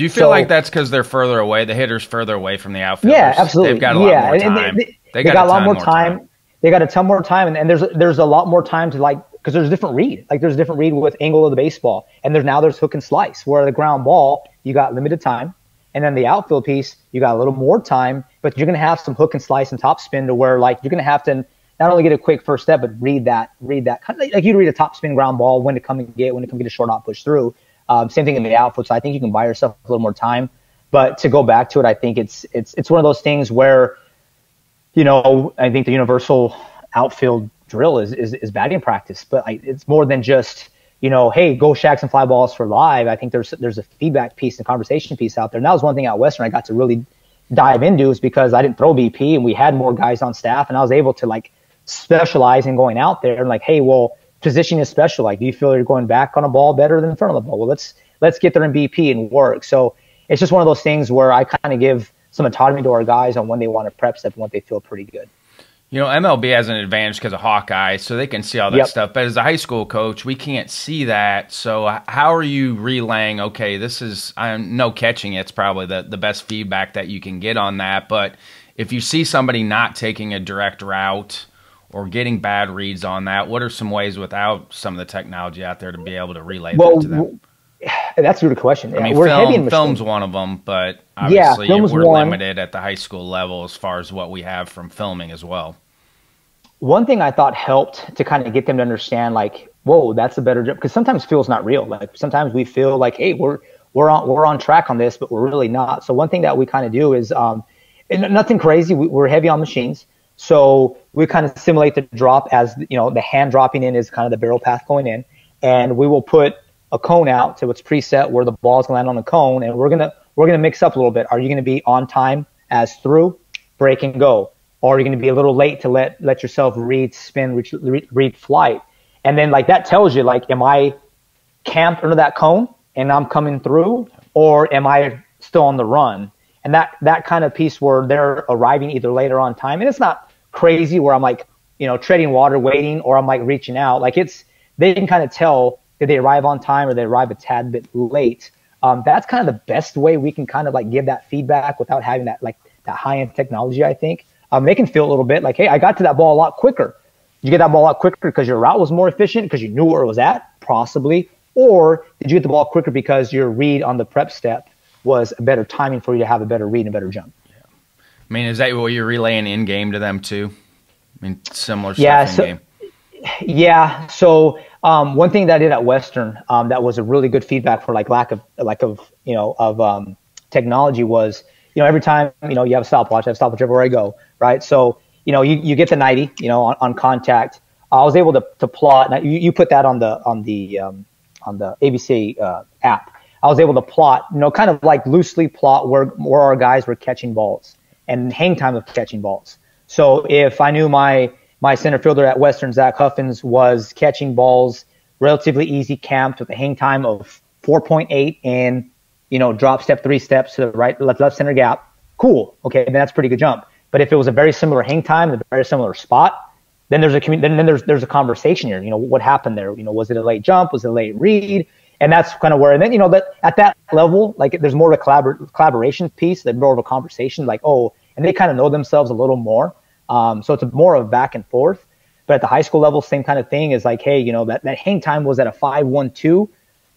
you feel like that's because they're further away? The hitter's further away from the outfielders. Yeah, absolutely. They've got a lot more time. They got a lot more time. They got a ton more time, and there's a lot more time to like, because there's a different read. Like there's a different read with angle of the baseball, and there's hook and slice. Where the ground ball, you got limited time, and then the outfield piece, you got a little more time, but you're gonna have some hook and slice and top spin to where like you're gonna have to not only get a quick first step, but read that kind of like you'd read a top spin ground ball, when to come get a short hop push through. Same thing in the outfield. So I think you can buy yourself a little more time. But to go back to it, I think it's one of those things where, you know, I think the universal outfield drill is batting practice, but it's more than just, you know, hey, go shacks and fly balls for live. I think there's a feedback piece and conversation piece out there. And that was one thing at Western I got to really dive into, is because I didn't throw BP and we had more guys on staff, and I was able to like specialize in going out there and like, hey, well, positioning is special. Like, do you feel you're going back on a ball better than in front of the ball? Well, let's get there in BP and work. So it's just one of those things where I kind of give some autonomy to our guys on when they want to prep step and what they feel pretty good. You know, MLB has an advantage because of Hawkeye, so they can see all that stuff. But as a high school coach, we can't see that. So how are you relaying, okay, this is, I know catching it's probably the best feedback that you can get on that. But if you see somebody not taking a direct route or getting bad reads on that, what are some ways without some of the technology out there to be able to relay that to them? That's a good question. I mean, film's one of them, but obviously we're limited at the high school level as far as what we have from filming as well. One thing I thought helped to kind of get them to understand, like, whoa, that's a better job, because sometimes feel's not real. Like sometimes we feel like, hey, we're on track on this, but we're really not. So one thing that we kind of do is, and nothing crazy. We're heavy on machines. So we kind of simulate the drop as, you know, the hand dropping in is kind of the barrel path going in, and we will put a cone out to its preset where the ball's gonna land on the cone, and we're gonna mix up a little bit. Are you gonna be on time as through, break and go, or are you gonna be a little late to let yourself read spin, read flight? And then like that tells you, like, am I camped under that cone and I'm coming through, or am I still on the run? And that kind of piece where they're arriving either later on time, and it's not crazy where I'm like, you know, treading water waiting, or I'm like reaching out. Like they can kind of tell, did they arrive on time or they arrive a tad bit late? That's kind of the best way we can kind of like give that feedback without having that like that high end technology. I think they can feel a little bit like, hey, I got to that ball a lot quicker. Did you get that ball a lot quicker because your route was more efficient because you knew where it was at, possibly, or did you get the ball quicker because your read on the prep step was a better timing for you to have a better read and a better jump? Yeah. I mean, is that what you're relaying in game to them too? I mean, similar stuff in game. Yeah. So one thing that I did at Western that was a really good feedback for like lack of technology was, you know, every time, you know, you have a stopwatch, I have a stopwatch everywhere I go, right? So, you know, you get the 90, you know, on contact. I was able to plot. Now you put that on the ABCA app. I was able to plot, you know, kind of like loosely plot where our guys were catching balls and hang time of catching balls. So if I knew my center fielder at Western, Zach Huffins, was catching balls relatively easy camped with a hang time of 4.8 and, you know, drop step 3 steps to the right, left center gap. Cool. Okay. Then that's a pretty good jump. But if it was a very similar hang time, a very similar spot, then there's there's a conversation here. What happened there? Was it a late jump? Was it a late read? And that's kind of where, and then, that at that level, like there's more of a collaboration piece, there's more of a conversation, like, and they kind of know themselves a little more. So it's more of a back and forth. But at the high school level, same kind of thing is like, hey, that hang time was at a 5-1-2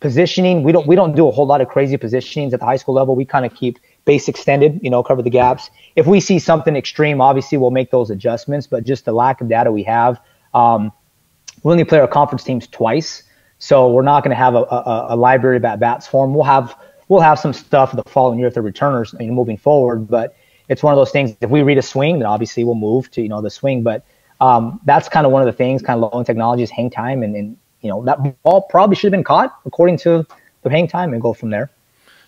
positioning. We don't do a whole lot of crazy positionings at the high school level. We kind of keep base extended, cover the gaps. If we see something extreme, obviously we'll make those adjustments, but just the lack of data we have, we only play our conference teams twice. So we're not going to have a library of at-bats for them. We'll have some stuff the following year if they're returners, moving forward. But it's one of those things. If we read a swing, then obviously we'll move to the swing. But that's kind of one of the things. Kind of low in technology is hang time, and that ball probably should have been caught according to the hang time, and go from there.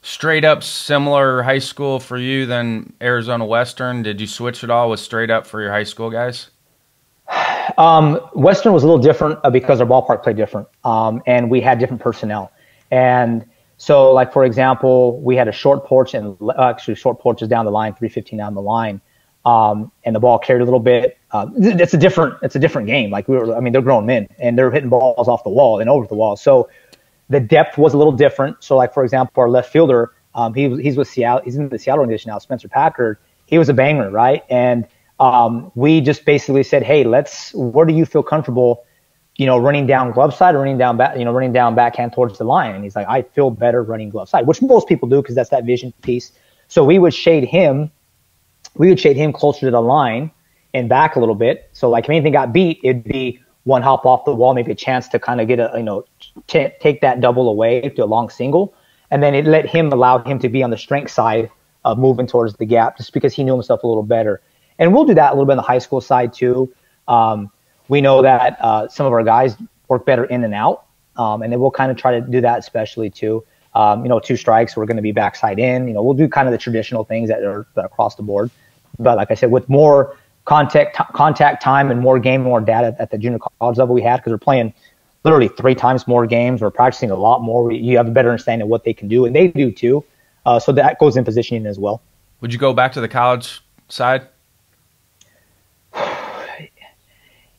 Straight up similar high school for you than Arizona Western. Did you switch at all with straight up for your high school guys? Western was a little different because our ballpark played different, and we had different personnel. And so, like, for example, we had a short porch, and actually short porch is down the line, 315 down the line, and the ball carried a little bit. It's a different game. Like, they're grown men, and they're hitting balls off the wall and over the wall. So the depth was a little different. So, like, for example, our left fielder, he's with Seattle. He's in the Seattle organization now, Spencer Packard. He was a banger, right? And we just basically said, hey, where do you feel comfortable, running down glove side or running down backhand towards the line? And he's like, I feel better running glove side, which most people do because that's that vision piece. So we would shade him closer to the line and back a little bit. So, like, if anything got beat, it'd be one hop off the wall, maybe a chance to kind of get take that double away to a long single. And then it allow him to be on the strength side of moving towards the gap, just because he knew himself a little better. And we'll do that a little bit on the high school side too. We know that some of our guys work better in and out, and then we'll kind of try to do that especially too. 2 strikes, we're going to be backside in. We'll do kind of the traditional things that are across the board. But like I said, with more contact time and more game, more data at the junior college level we had, because we're playing literally 3 times more games. We're practicing a lot more. You have a better understanding of what they can do, and they do too. So that goes in positioning as well. Would you go back to the college side?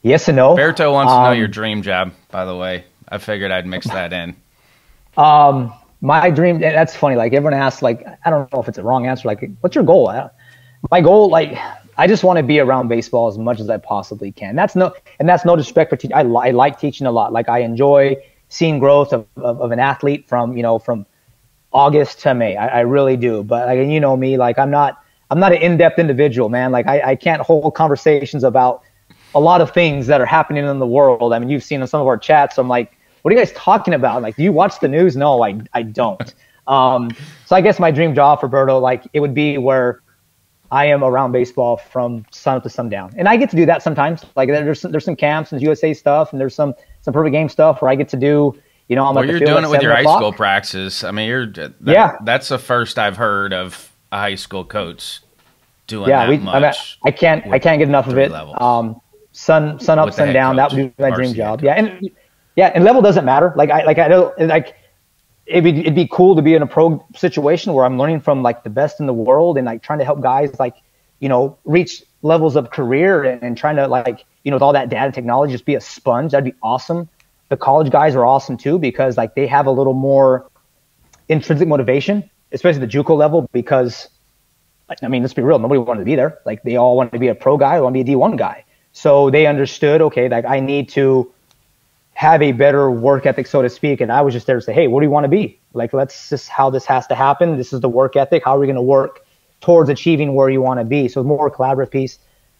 Yes and no. Berto wants to know your dream job, by the way. I figured I'd mix that in. My dream, that's funny. Like, everyone asks, like, I don't know if it's a wrong answer. Like, what's your goal? My goal, like, I just want to be around baseball as much as I possibly can. That's no disrespect for teaching. I like teaching a lot. Like, I enjoy seeing growth of an athlete from August to May. I really do. But like, me, like, I'm not an in-depth individual, man. Like, I can't hold conversations about a lot of things that are happening in the world. I mean, you've seen in some of our chats. I'm like, what are you guys talking about? Like, do you watch the news? No, I don't. So I guess my dream job for Berto, like, it would be where I am around baseball from sun up to sundown. And I get to do that sometimes. Like, there's some camps and USA stuff, and there's some perfect game stuff where I get to do, I'm at the you're field doing at it with your 7 high o'clock. school practices. I mean, that's the first I've heard of a high school coach doing that much. I can't get enough of it. Sun up, sun down. That would be my dream job. And level doesn't matter. Like, I know, like, it'd be cool to be in a pro situation where I'm learning from, like, the best in the world, and, like, trying to help guys, like, reach levels of career, and trying to, like, with all that data technology, just be a sponge. That'd be awesome. The college guys are awesome too, because, like, they have a little more intrinsic motivation, especially the JUCO level, because, I mean, let's be real, nobody wanted to be there. Like, they all wanted to be a pro guy, or want to be a D1 guy. So they understood, okay, like, I need to have a better work ethic, so to speak. And I was just there to say, hey, what do you want to be? Like, let's just, how this has to happen. This is the work ethic. How are we going to work towards achieving where you want to be? So more collaborative piece.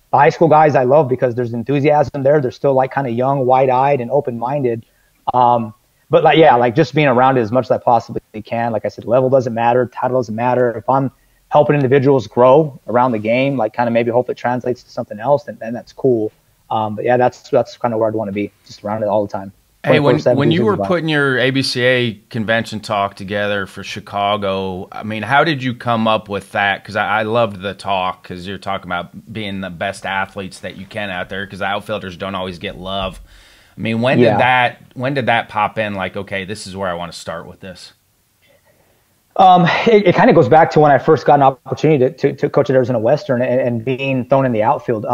The high school guys I love because there's enthusiasm there. They're still, like, kind of young, wide-eyed, and open-minded. But, like, yeah, like, just being around it as much as I possibly can. Like I said, level doesn't matter. Title doesn't matter. If I'm helping individuals grow around the game, like, kind of maybe hope it translates to something else, then that's cool. But yeah, that's kind of where I'd want to be, just around it all the time. Hey, when you were putting your ABCA convention talk together for Chicago, I mean, how did you come up with that? Because I loved the talk, because you're talking about being the best athletes that you can out there, because the outfielders don't always get love. I mean, when did that pop in? Like, okay, this is where I want to start with this. It kind of goes back to when I first got an opportunity to coach at Arizona Western and being thrown in the outfield.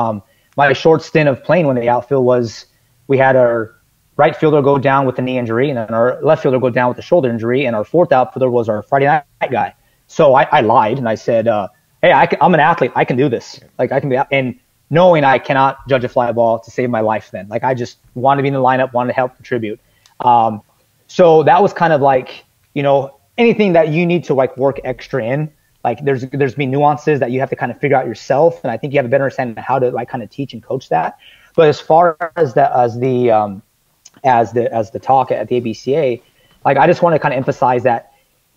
My short stint of playing when the outfield was, we had our right fielder go down with a knee injury, and then our left fielder go down with a shoulder injury, and our fourth outfielder was our Friday night guy. So I lied and I said, hey, I'm an athlete. I can do this. Like I can be, and knowing I cannot judge a fly ball to save my life then. Like I just wanted to be in the lineup, wanted to help contribute. So that was kind of like, anything that you need to like work extra in, like there's been nuances that you have to kind of figure out yourself. And I think you have a better understanding of how to like kind of teach and coach that. But as far as the talk at the ABCA, like I just want to kind of emphasize that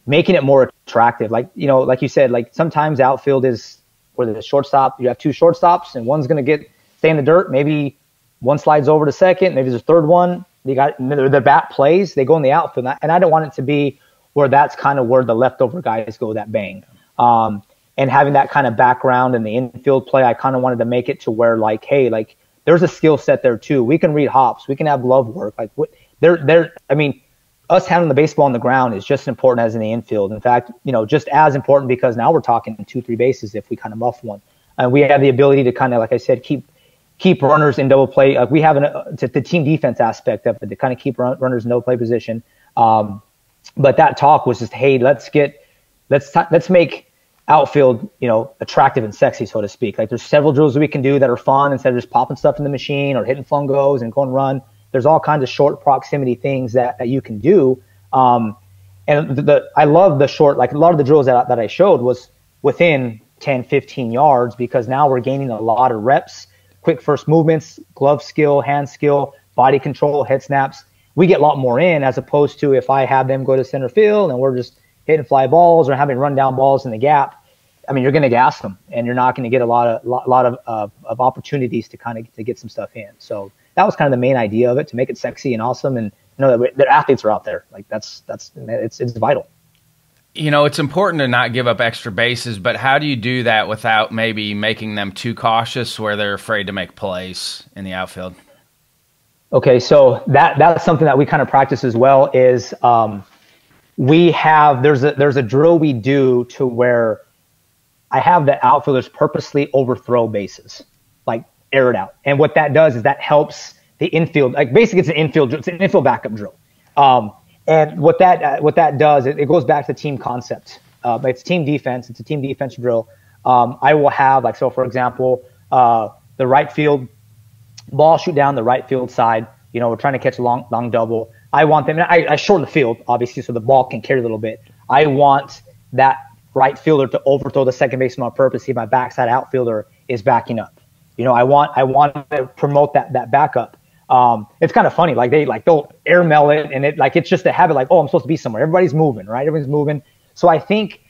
making it more attractive. Like, like you said, like sometimes outfield is where the shortstop, you have two shortstops and one's going to stay in the dirt. Maybe one slides over to second. Maybe there's a third one. They got the bat plays. They go in the outfield. And I don't want it to be where that's kind of where the leftover guys go that bang. And having that kind of background in the infield play, I kind of wanted to make it to where like, hey, like there's a skill set there too. We can read hops. We can have glove work. Like I mean, us handling the baseball on the ground is just as important as in the infield. In fact, just as important, because now we're talking 2-3 bases if we kind of muff one. And we have the ability to kind of, like I said, keep runners in double play. We have the team defense aspect of it to kind of keep runners in double play position. But that talk was just, hey, let's make outfield, attractive and sexy, so to speak. Like there's several drills that we can do that are fun instead of just popping stuff in the machine or hitting flungos and go and run. There's all kinds of short proximity things that you can do. And I love the short, like a lot of the drills that I showed was within 10, 15 yards, because now we're gaining a lot of reps, quick first movements, glove skill, hand skill, body control, head snaps. We get a lot more in, as opposed to if I have them go to center field and we're just hitting fly balls or having run down balls in the gap. I mean, you're going to gas them and you're not going to get a lot of opportunities to get some stuff in. So that was kind of the main idea of it, to make it sexy and awesome, and that the athletes are out there. Like it's vital. It's important to not give up extra bases, but how do you do that without maybe making them too cautious where they're afraid to make plays in the outfield? Okay, so that's something that we kind of practice as well. Is there's a drill we do to where I have the outfielders purposely overthrow bases, like air it out. And what that does is that helps the infield. Like basically, it's an infield backup drill. And what that does, it goes back to team concept. It's team defense. It's a team defense drill. I will have for example, the right field ball shoot down the right field side. We're trying to catch a long double. I want them. I shorten the field obviously so the ball can carry a little bit. I want that right fielder to overthrow the second baseman on purpose. See, my backside outfielder is backing up. I want to promote that backup. It's kind of funny. Like they'll air mail it, and it's just a habit. Like, oh, I'm supposed to be somewhere. Everybody's moving, right? Everybody's moving. So I think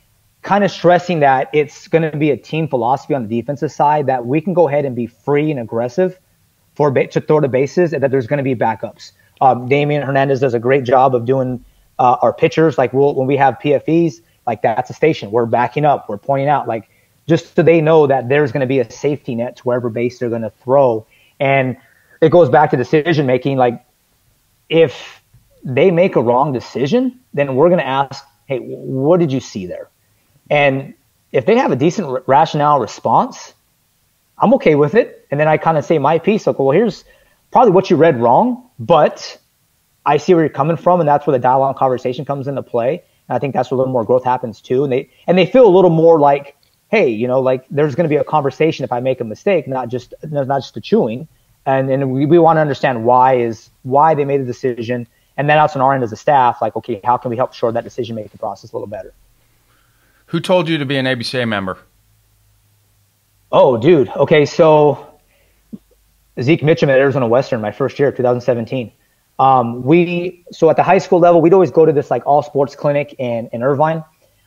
kind of stressing that it's going to be a team philosophy on the defensive side, that we can go ahead and be free and aggressive to throw the bases, and that there's going to be backups. Damian Hernandez does a great job of doing our pitchers. Like when we have PFEs, like that's a station. We're backing up. We're pointing out, like just so they know that there's going to be a safety net to wherever base they're going to throw. And it goes back to decision making. Like if they make a wrong decision, then we're going to ask, hey, what did you see there? And if they have a decent rationale response, I'm okay with it. And then I kind of say my piece, like, well, here's probably what you read wrong, but I see where you're coming from. And that's where the dialogue and conversation comes into play. And I think that's where a little more growth happens too. And they feel a little more like, hey, like there's going to be a conversation if I make a mistake, not just a chewing. And we want to understand why they made the decision. And then that's on our end as a staff, like, okay, how can we help shorten that decision-making process a little better? Who told you to be an ABCA member? Oh, dude. Okay, so Zeke Mitchum at Arizona Western, my first year, 2017. So at the high school level, we'd always go to this like all sports clinic in Irvine.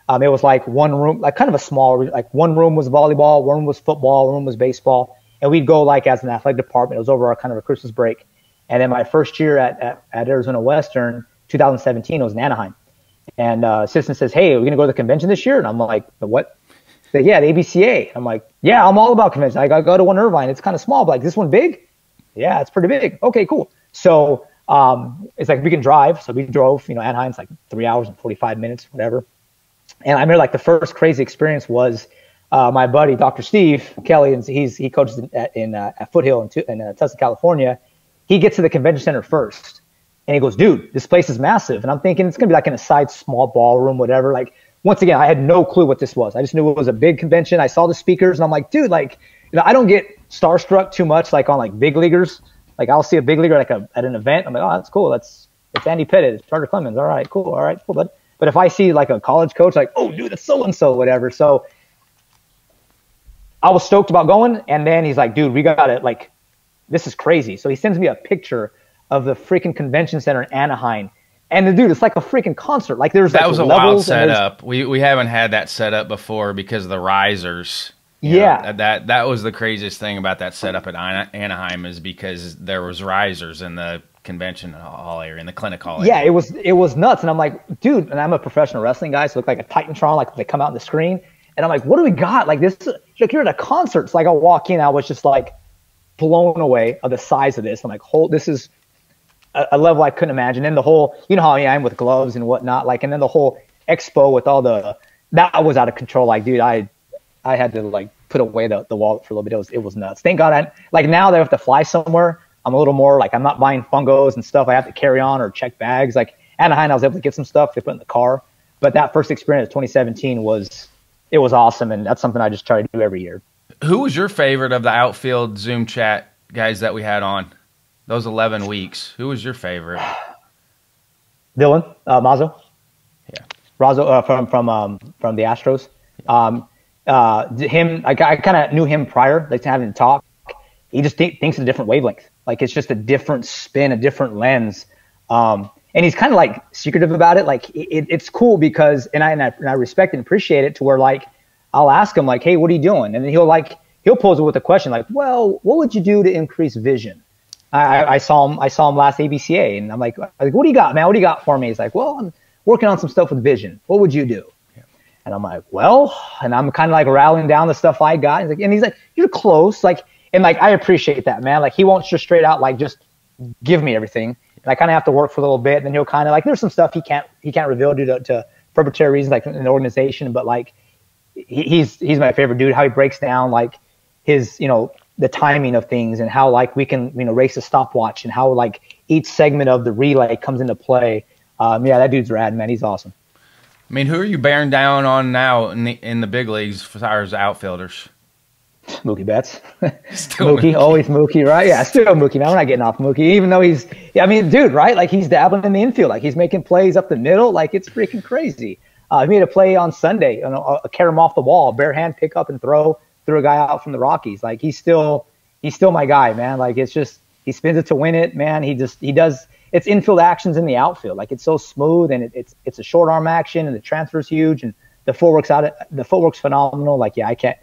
It was like one room, like kind of a small, like one room was volleyball, one room was football, one room was baseball. And we'd go like as an athletic department. It was over our kind of a Christmas break. And then my first year at Arizona Western, 2017, it was in Anaheim. And assistant says, hey, are we going to go to the convention this year? And I'm like, the what? They said, yeah, the ABCA. I'm like, yeah, I'm all about conventions. I got to go to one Irvine. It's kind of small, but like, this one big? Yeah, it's pretty big. Okay, cool. So it's like we can drive. So we drove, Anaheim's like 3 hours and 45 minutes, whatever. And I remember like the first crazy experience was my buddy, Dr. Steve Kelly, and he coaches at Foothill in Tustin, California. He gets to the convention center first. And he goes, dude, this place is massive. And I'm thinking it's going to be like in a side small ballroom, whatever. Like, once again, I had no clue what this was. I just knew it was a big convention. I saw the speakers and I'm like, dude, like, I don't get starstruck too much like on like big leaguers. Like I'll see a big leaguer like at an event. I'm like, oh, that's cool. It's Andy Pettit. It's Charter Clemens. All right, cool. But if I see like a college coach, like, oh, dude, that's so-and-so, whatever. So I was stoked about going. And then he's like, dude, we got it. Like, this is crazy. So he sends me a picture of the freaking convention center in Anaheim. And the dude, it's like a freaking concert. Like there's that was a wild setup. We haven't had that setup before because of the risers. Yeah, that was the craziest thing about that setup at Anaheim is because there was risers in the convention hall area, in the clinic hall area. Yeah, it was nuts. And I'm like, dude, and I'm a professional wrestling guy, so it looked like a Titantron, like they come out on the screen. And I'm like, what do we got? Like this, like you're at a concert. So like I walk in, I was just like blown away of the size of this. I'm like, this is a level I couldn't imagine. And the whole, you know how I am with gloves and whatnot, like, and then the whole expo with all that was out of control. Like, dude, I had to like put away the wallet for a little bit. It was nuts. Thank God like now that I have to fly somewhere, I'm a little more like, I'm not buying fungos and stuff I have to carry on or check bags. Like Anaheim, I was able to get some stuff to put in the car. But that first experience, 2017, was awesome. And that's something I just try to do every year. Who was your favorite of the outfield Zoom chat guys that we had on those 11 weeks? Who was your favorite? Dylan Mazzo. Yeah. Razzo from the Astros. Him, I kind of knew him prior, like having to talk. He just thinks at a different wavelength. Like it's just a different spin, a different lens. And he's kind of like secretive about it. Like it's cool because, and I respect and appreciate it to where like, I'll ask him like, hey, what are you doing? And then he'll pose it with a question like, well, what would you do to increase vision? I saw him last ABCA and I'm like, what do you got, man? What do you got for me? He's like, well, I'm working on some stuff with vision. What would you do? And I'm like, well, and I'm kind of like rattling down the stuff I got. And he's like, you're close. Like, and like, I appreciate that, man. Like he won't just straight out, like, just give me everything. And I kind of have to work for a little bit. And then he'll kind of like, there's some stuff he can't reveal due to proprietary reasons, like in the organization. But like, he's my favorite dude, how he breaks down like his, the timing of things and how like we can, race a stopwatch and how like each segment of the relay comes into play. Yeah, that dude's rad, man. He's awesome. I mean, who are you bearing down on now in the big leagues as far as outfielders? Mookie Betts. Mookie, always Mookie, right? Yeah, still Mookie, man. We're not getting off Mookie, even though dude, right? Like he's dabbling in the infield. Like he's making plays up the middle. Like it's freaking crazy. He made a play on Sunday, carry him off the wall, bare hand pick up and throw a guy out from the Rockies. Like he's still my guy, man. Like it's just, he spins it to win it, man. He does. It's infield actions in the outfield. Like it's so smooth and it's a short arm action and the transfer's huge and the footwork's phenomenal. Like, yeah, I can't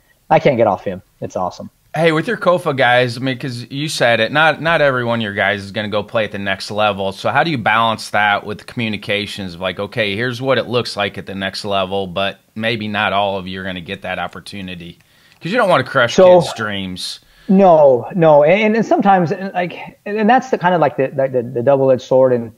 get off him. It's awesome. Hey, with your Kofa guys, I mean, because you said it, not every one of your guys is going to go play at the next level. So how do you balance that with the communications of like, okay, here's what it looks like at the next level, but maybe not all of you are going to get that opportunity because you don't want to crush kids' dreams. No, and sometimes like, and that's the kind of like the double-edged sword. And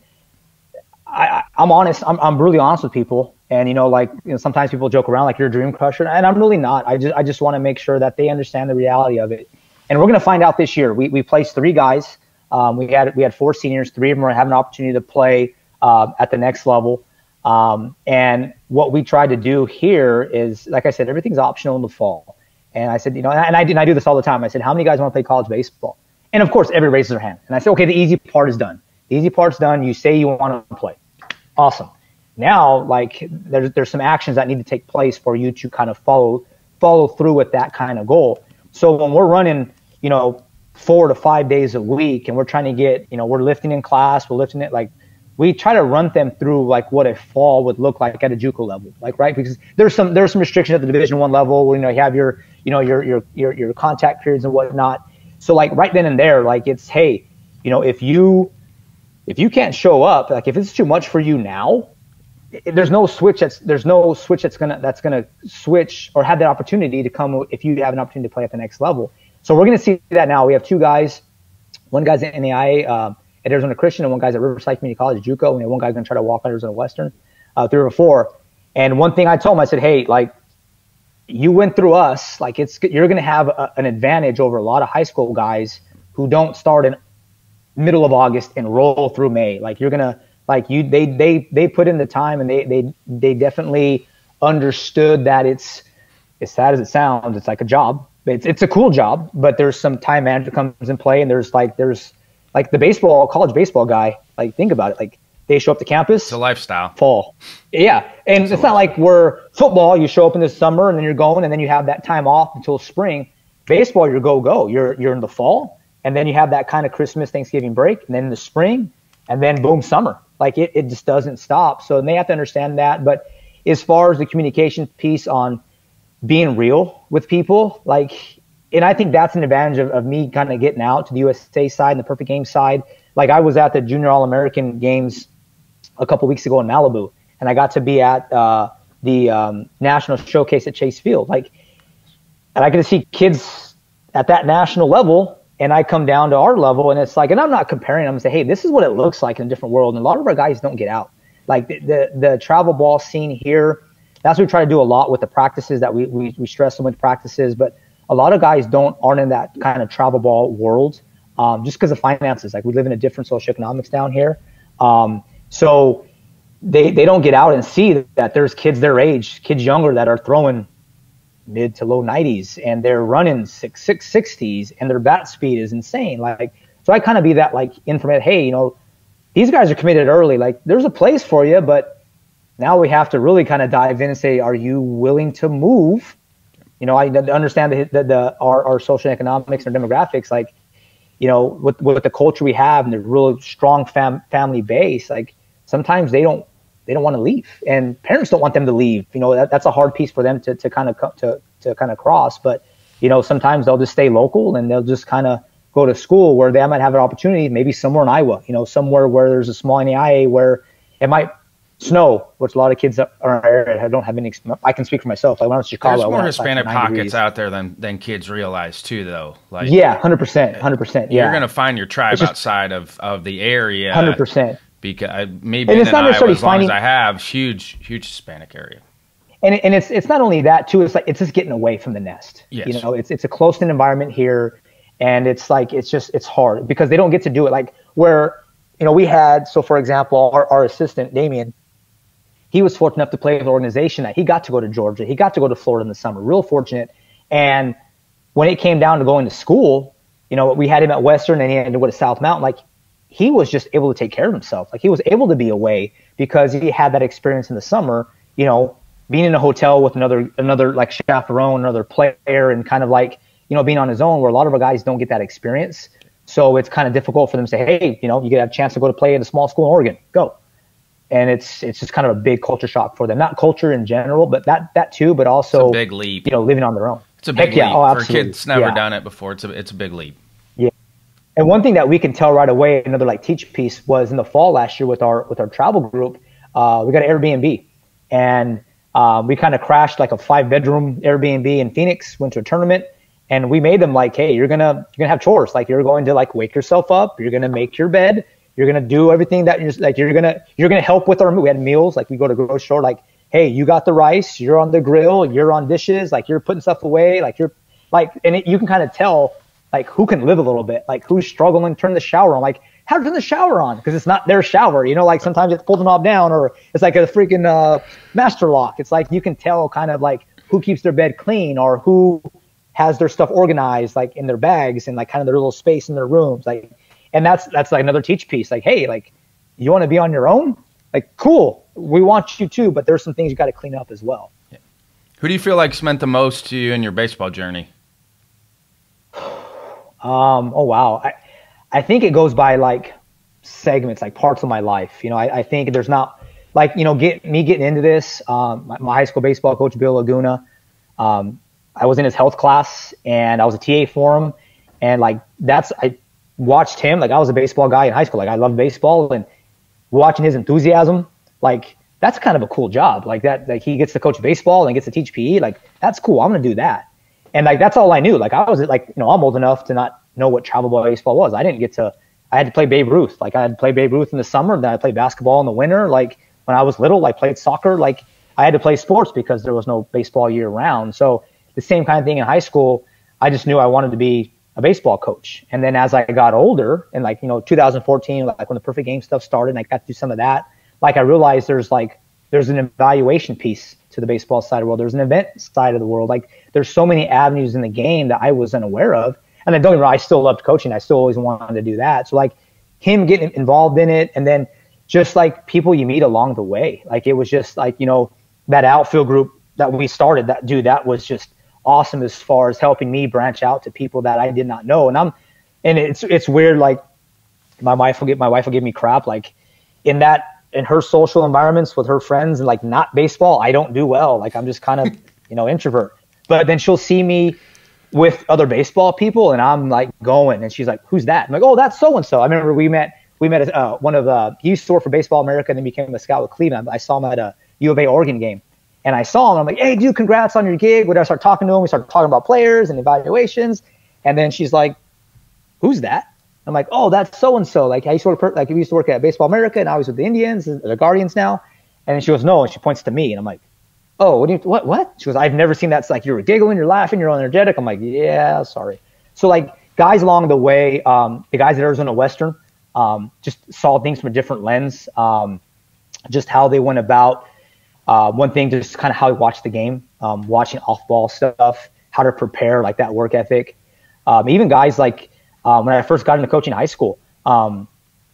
I'm honest. I'm really honest with people. And sometimes people joke around like you're a dream crusher, and I'm really not. I just want to make sure that they understand the reality of it. And we're going to find out this year. We placed 3 guys. We had 4 seniors. 3 of them are having an opportunity to play at the next level. And what we tried to do here is, like I said, everything's optional in the fall. And I said, and I do this all the time. I said, how many guys want to play college baseball? And of course, everybody raises their hand. And I said, okay, the easy part is done. The easy part's done. You say you want to play. Awesome. Now, like there's some actions that need to take place for you to kind of follow through with that kind of goal. So when we're running, 4 to 5 days a week, and we're trying to get, we're lifting in class, we're lifting it, like we try to run them through like what a fall would look like at a JUCO level, like right, because there's some restrictions at the Division I level where you have your contact periods and whatnot. So like right then and there, like it's, hey, if you can't show up, like if it's too much for you now, there's no switch that's gonna switch or have that opportunity to come if you have an opportunity to play at the next level. So we're gonna see that now. We have 2 guys. One guy's at NAIA at Arizona Christian, and one guy's at Riverside Community College at JUCO, and one guy's gonna try to walk on Arizona Western. 3 or 4. And one thing I told him, I said, hey, like, you went through us, like you're going to have an advantage over a lot of high school guys who don't start in middle of August and roll through May. Like you're going to, like they put in the time, and they definitely understood that it's as sad as it sounds. It's like a job. It's a cool job, but there's some time management comes in play, and there's like the college baseball guy. Like think about it. Like they show up to campus. It's a lifestyle. Fall. Yeah. And it's not like we're football. You show up in the summer and then you're going, and then you have that time off until spring. Baseball, you're go. You're in the fall, and then you have that kind of Christmas, Thanksgiving break, and then in the spring, and then boom, summer. Like it just doesn't stop. So they have to understand that. But as far as the communication piece on being real with people, like, and I think that's an advantage of me kind of getting out to the USA side and the Perfect Game side. Like I was at the Junior All-American games a couple weeks ago in Malibu, and I got to be at the national showcase at Chase Field. Like, and I get to see kids at that national level, and I come down to our level, and it's like, and I'm not comparing them and say, hey, this is what it looks like in a different world. And a lot of our guys don't get out. Like the travel ball scene here, that's what we try to do a lot with the practices that we stress so much practices, but a lot of guys aren't in that kind of travel ball world just because of finances. Like we live in a different socioeconomics down here. So they don't get out and see that there's kids their age, kids younger, that are throwing mid to low 90s, and they're running 660s, and their bat speed is insane. Like, so I kind of be that like information. Hey, these guys are committed early. Like there's a place for you, but now we have to really kind of dive in and say, are you willing to move? I understand our social economics and demographics, like, with the culture we have and the real strong family base, like sometimes they don't want to leave, and parents don't want them to leave. That's a hard piece for them to kind of cross. But, sometimes they'll just stay local, and they'll just kind of go to school where they might have an opportunity, maybe somewhere in Iowa, somewhere where there's a small NAIA where it might snow, which a lot of kids are in our area don't have any. I can speak for myself. Like when I was in Chicago, there's more Hispanic pockets out there than kids realize too, though. Like 100%. Yeah, you're gonna find your tribe outside of the area. 100%. Because maybe in Iowa, as long as I have, huge Hispanic area. And it's not only that too. It's like it's just getting away from the nest. Yes. It's a close-knit environment here, and it's like it's hard because they don't get to do it. Like where we had, so for example, our assistant Damien. He was fortunate enough to play with an organization that he got to go to Georgia. He got to go to Florida in the summer. Real fortunate. And when it came down to going to school, we had him at Western, and he had to go to South Mountain. Like he was just able to take care of himself. Like he was able to be away because he had that experience in the summer, being in a hotel with another like chaperone, another player, and kind of like, being on his own, where a lot of our guys don't get that experience. So it's kind of difficult for them to say, hey, you get a chance to go to play at a small school in Oregon, go. And it's just kind of a big culture shock for them. Not culture in general, but that too, but also it's a big leap. Living on their own. It's a big leap for kids never done it before. It's a big leap. Yeah. And one thing that we can tell right away, another like teach piece, was in the fall last year with our travel group, we got an Airbnb, and we kind of crashed like a 5-bedroom Airbnb in Phoenix. Went to a tournament, and we made them like, hey, you're gonna have chores. Like you're going to like wake yourself up. You're gonna make your bed. You're going to do everything that you're going to help with we had meals. Like we go to grocery store, like, hey, you got the rice, you're on the grill, you're on dishes, like you're putting stuff away. Like you're like, and you can kind of tell like who can live a little bit, like who's struggling, turn the shower on, like how to turn the shower on. Cause it's not their shower, like sometimes it's pull the knob down, or it's like a freaking master lock. It's like, you can tell kind of like who keeps their bed clean, or who has their stuff organized, like in their bags and like kind of their little space in their rooms. Like, and that's like another teach piece. Like, hey, like you want to be on your own? Like, cool. We want you to, but there's some things you got to clean up as well. Yeah. Who do you feel like's meant the most to you in your baseball journey? Oh, wow. I think it goes by like segments, like parts of my life. I think there's not like, getting into this, my high school baseball coach, Bill Laguna, I was in his health class and I was a TA for him. And like, I watched him, like I was a baseball guy in high school. Like I loved baseball, and watching his enthusiasm, like that's kind of a cool job. Like that, like he gets to coach baseball and gets to teach PE. Like that's cool. I'm going to do that. And like, that's all I knew. Like I was like, I'm old enough to not know what travel ball baseball was. I had to play Babe Ruth. Like I had to play Babe Ruth in the summer. Then I played basketball in the winter. Like when I was little, I played soccer. Like I had to play sports because there was no baseball year round. So the same kind of thing in high school. I just knew I wanted to be a baseball coach. And then as I got older, and 2014, like when the Perfect Game stuff started, and I got to do some of that, I realized there's an evaluation piece to the baseball side of the world. There's an event side of the world. There's so many avenues in the game that I wasn't aware of. And then don't get me wrong, I still loved coaching. I still always wanted to do that. So him getting involved in it, and then just people you meet along the way. It was just that outfield group that we started, that was just awesome as far as helping me branch out to people that I did not know. And it's weird. My wife will give me crap. In her social environments with her friends and not baseball, I don't do well. I'm just kind of, introvert, but then she'll see me with other baseball people and I'm going, and she's like, who's that? I'm like, oh, that's so-and-so. I remember we met he used to work for Baseball America and then became a scout with Cleveland. I saw him at a U of A Oregon game. And I saw him. I'm like, hey, dude, congrats on your gig. When I start talking to him, we start talking about players and evaluations. And then she's like, who's that? I'm like, oh, that's so-and-so. I used to work, we used to work at Baseball America, and I was with the Indians, the Guardians now. And then she goes, no. And she points to me. And I'm like, oh, what? She goes, I've never seen that. It's you're giggling, you're laughing, you're energetic. I'm like, yeah, sorry. So guys along the way, the guys at Arizona Western, just saw things from a different lens, just how they went about. One thing, just kind of how we watch the game, watching off-ball stuff, how to prepare, that work ethic. Even guys when I first got into coaching high school, it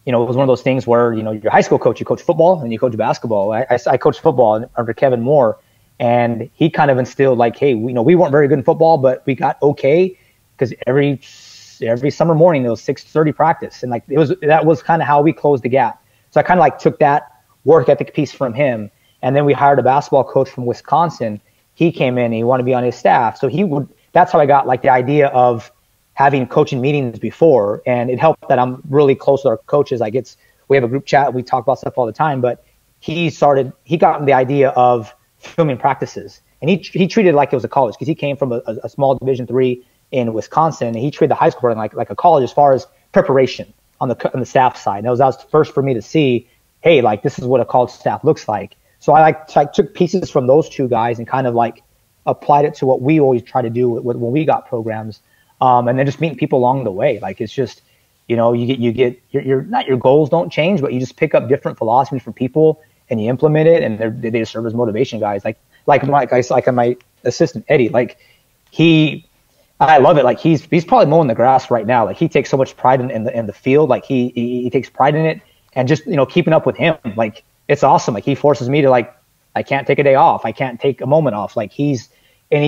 was one of those things where, you're a high school coach, you coach football and you coach basketball. I coached football under Kevin Moore, and he kind of instilled hey, we weren't very good in football, but we got okay because every summer morning there was 6:30 practice, and that was kind of how we closed the gap. So I kind of took that work ethic piece from him. And then we hired a basketball coach from Wisconsin. He came in and he wanted to be on his staff. So that's how I got the idea of having coaching meetings before. And it helped that I'm really close with our coaches. We have a group chat. We talk about stuff all the time, but he got the idea of filming practices, and he treated it like it was a college, because he came from a small Division III in Wisconsin, and he treated the high school program like a college as far as preparation on the staff side. And that was the first for me to see, hey, this is what a college staff looks like. So I took pieces from those two guys and kind of applied it to what we always try to do when we got programs, and then just meeting people along the way. It's just, you get your goals don't change, but you just pick up different philosophies from people and you implement it, and they serve as motivation guys. Like my assistant Eddie, I love it. He's probably mowing the grass right now. He takes so much pride in the field. He takes pride in it, and just keeping up with him. It's awesome. He forces me to I can't take a day off. I can't take a moment off. He's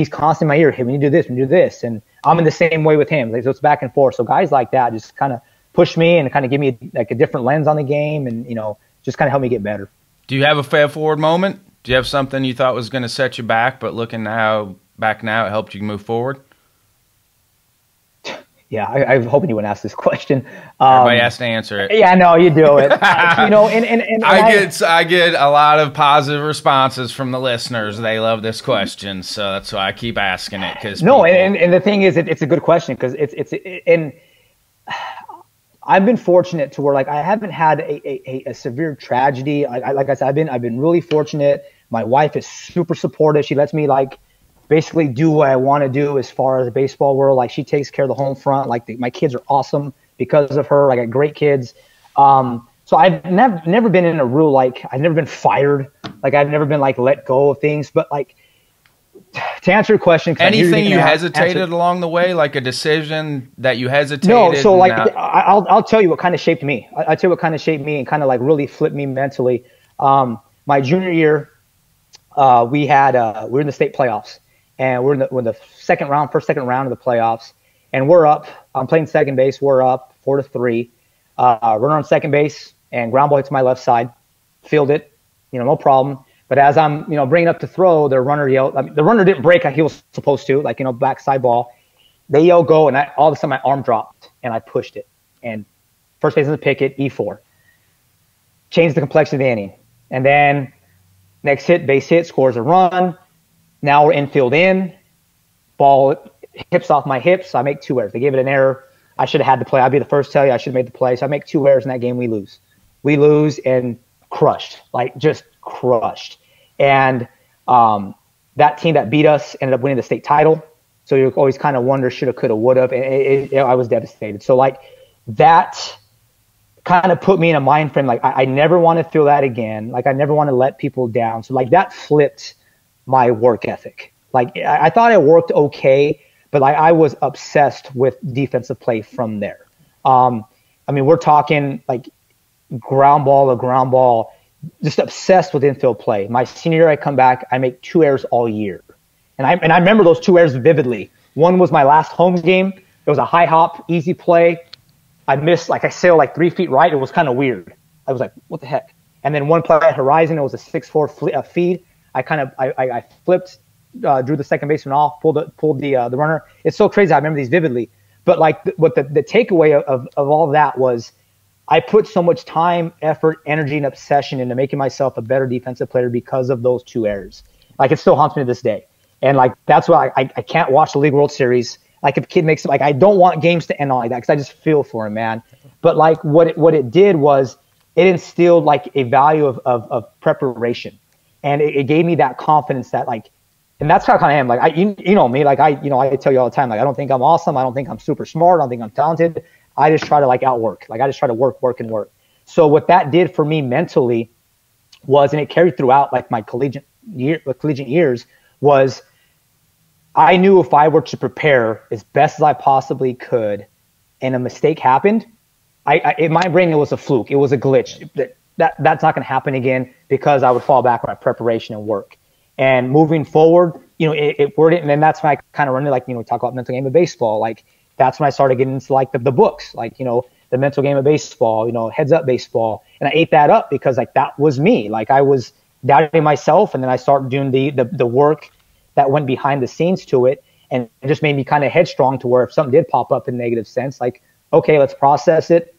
constantly in my ear. Hey, we need to do this. We need to do this. And I'm in the same way with him. So it's back and forth. So guys like that just kind of push me and kind of give me a different lens on the game, and just kind of help me get better. Do you have a fail forward moment? Do you have something you thought was going to set you back, but looking back now, it helped you move forward? Yeah, I was hoping you wouldn't ask this question. Everybody has to answer it. Yeah, no, you do it. And I get a lot of positive responses from the listeners. They love this question, so that's why I keep asking it. And the thing is, it's a good question, because and I've been fortunate to where I haven't had a severe tragedy. Like I said, I've been really fortunate. My wife is super supportive. She lets me basically do what I want to do as far as the baseball world. She takes care of the home front. My kids are awesome because of her. I got great kids. So I've never been in a real, I've never been fired. I've never been let go of things, but to answer your question. Anything you hesitated along the way, a decision that you hesitated? No. So I'll tell you what kind of shaped me. I'll tell you what kind of shaped me and kind of really flipped me mentally. My junior year, we were in the state playoffs. And we're in the first second round of the playoffs, and we're up. I'm playing second base. We're up 4-3. Runner on second base, and ground ball hits my left side. Field it, no problem. But as I'm, bringing up to throw, the runner yelled. The runner didn't break like he was supposed to, backside ball. They yelled go, and all of a sudden my arm dropped, and I pushed it. And first baseman pick it, E4. Changed the complexion of the inning. And then next hit, base hit, scores a run. Now we're infield in, ball hips off my hips. I make 2 errors. They gave it an error. I should have had the play. I'd be the first to tell you I should have made the play. So I make 2 errors in that game. We lose and crushed, just crushed. And That team that beat us ended up winning the state title. So you always kind of wonder, shoulda, coulda, woulda. And I was devastated. So like that kind of put me in a mind frame. Like I never want to feel that again. Like I never want to let people down. So like that flipped my work ethic. Like I thought I worked okay, but like I was obsessed with defensive play from there. I mean, we're talking like ground ball, just obsessed with infield play. My senior year, I come back, I make 2 errors all year. And I remember those 2 errors vividly. One was my last home game. It was a high hop, easy play. I missed, like I sailed like 3 feet right. It was kind of weird. I was like, what the heck? And then one play at Horizon, it was a 6-4 feed. I flipped, drew the second baseman off, pulled the runner. It's so crazy. I remember these vividly. But like what the takeaway of all of that was, I put so much time, effort, energy, and obsession into making myself a better defensive player because of those 2 errors. Like it still haunts me to this day. And like that's why I can't watch the League World Series. Like if a kid makes it, like I don't want games to end on like that because I just feel for him, man. But like what it did was it instilled like a value of preparation, and it gave me that confidence that like. And that's how I kind of am. Like you know me, like I tell you all the time, like I don't think I'm awesome. I don't think I'm super smart. I don't think I'm talented. I just try to like outwork. Like I just try to work. So what that did for me mentally was, and it carried throughout like my collegiate years, was I knew if I were to prepare as best as I possibly could, and a mistake happened, in my brain it was a fluke. It was a glitch. That's not going to happen again because I would fall back on my preparation and work. And moving forward, you know, it worded, and then that's when I kind of run it, like, you know, talk about mental game of baseball. Like that's when I started getting into like the books, like, you know, the mental game of baseball, you know, heads up baseball. And I ate that up because like that was me. Like I was doubting myself, and then I started doing the work that went behind the scenes to it, and it just made me kind of headstrong to where if something did pop up in a negative sense, like, okay, let's process it.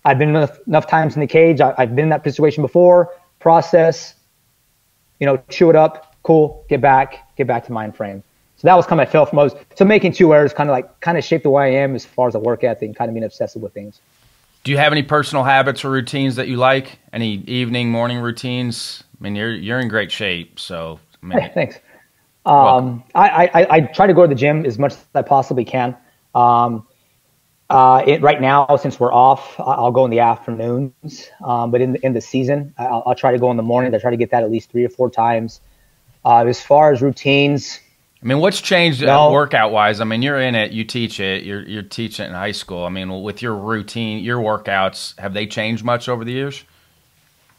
I've been enough times in the cage. I've been in that situation before. Process, you know, chew it up, cool, get back to mind frame. So that was kind of I fell from most. So making 2 errors kind of shaped the way I am as far as the work ethic and kind of being obsessive with things. Do you have any personal habits or routines that you like? Any evening, morning routines? I mean, you're in great shape, so I mean, hey, thanks. I try to go to the gym as much as I possibly can. Right now, since we're off, I'll go in the afternoons. But in the season, I'll try to go in the morning. I try to get that at least 3 or 4 times. As far as routines, I mean, what's changed workout wise? I mean, you're in it, you teach it, you're teaching it in high school. I mean, with your routine, your workouts, have they changed much over the years?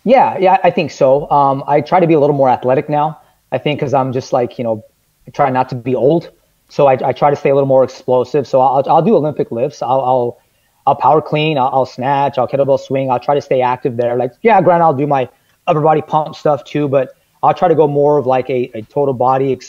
Yeah, I think so. I try to be a little more athletic now. I think because I'm just like, you know, I try not to be old. So I try to stay a little more explosive. So I'll do Olympic lifts. I'll power clean. I'll snatch. I'll kettlebell swing. I'll try to stay active there. Like, yeah, granted, I'll do my upper body pump stuff too, but I'll try to go more of like a total body,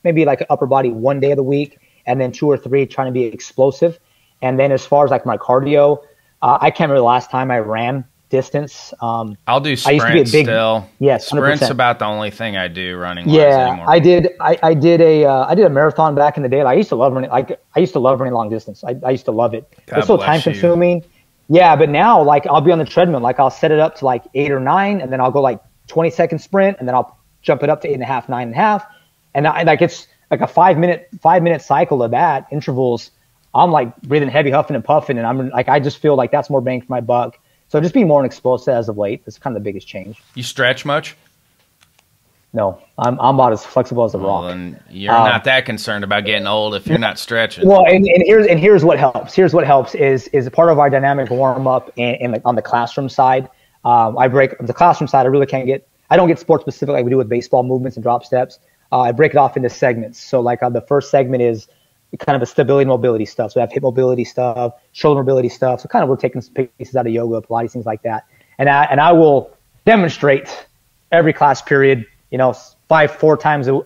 maybe like an upper body 1 day of the week, and then 2 or 3 trying to be explosive. And then as far as like my cardio, I can't remember the last time I ran distance. I'll do sprints still. Yes, 100%. Sprints about the only thing I do running. Yeah, I did a marathon back in the day. Like, I used to love running. Like I used to love running long distance. I used to love it. It's so time consuming. Yeah, but now like I'll be on the treadmill. Like I'll set it up to like 8 or 9, and then I'll go like 20-second sprint, and then I'll jump it up to 8.5, 9.5, and like it's like a 5-minute cycle of that intervals. I'm like breathing heavy, huffing and puffing, and I'm like I just feel like that's more bang for my buck. So just be more explosive as of late. That's kind of the biggest change. You stretch much? No, I'm about as flexible as a rock. Then you're not that concerned about getting old if you're not stretching. Well, and here's what helps. Here's what helps is a part of our dynamic warm up and like on the classroom side. I break the classroom side. I don't get sports specific like we do with baseball movements and drop steps. I break it off into segments. So like the first segment is kind of a stability and mobility stuff. So we have hip mobility stuff, shoulder mobility stuff. So kind of we're taking some pieces out of yoga, Pilates, things like that. And I will demonstrate every class period, you know, four times a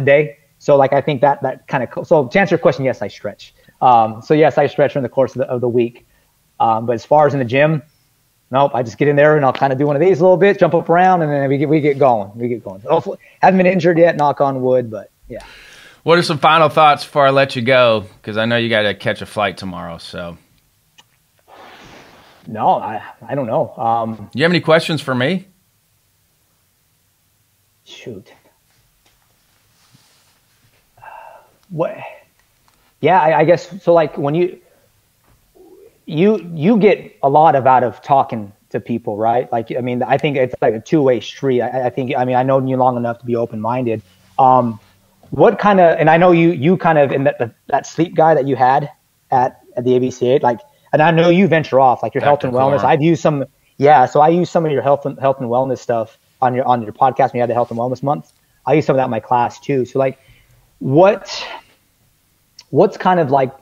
day. So like I think that kind of, so to answer your question, yes, I stretch. So yes, I stretch during the course of the week. But as far as in the gym, nope, I just get in there and I'll kind of do one of these a little bit, jump up around, and then we get going. Hopefully, haven't been injured yet, knock on wood, but yeah. What are some final thoughts before I let you go? Because I know you got to catch a flight tomorrow. So, no, I don't know. You have any questions for me? Shoot. What? Yeah, I guess so. Like when you get a lot out of talking to people, right? Like, I mean, I think it's like a two-way street. I think, I mean, I know you long enough to be open-minded. What kind of, and I know you kind of, in that sleep guy that you had at the ABCA, like, and I know you venture off, like your health and wellness. I've used some, so I use some of your health and wellness stuff on your podcast when you had the health and wellness month. I use some of that in my class too. So like, what's kind of like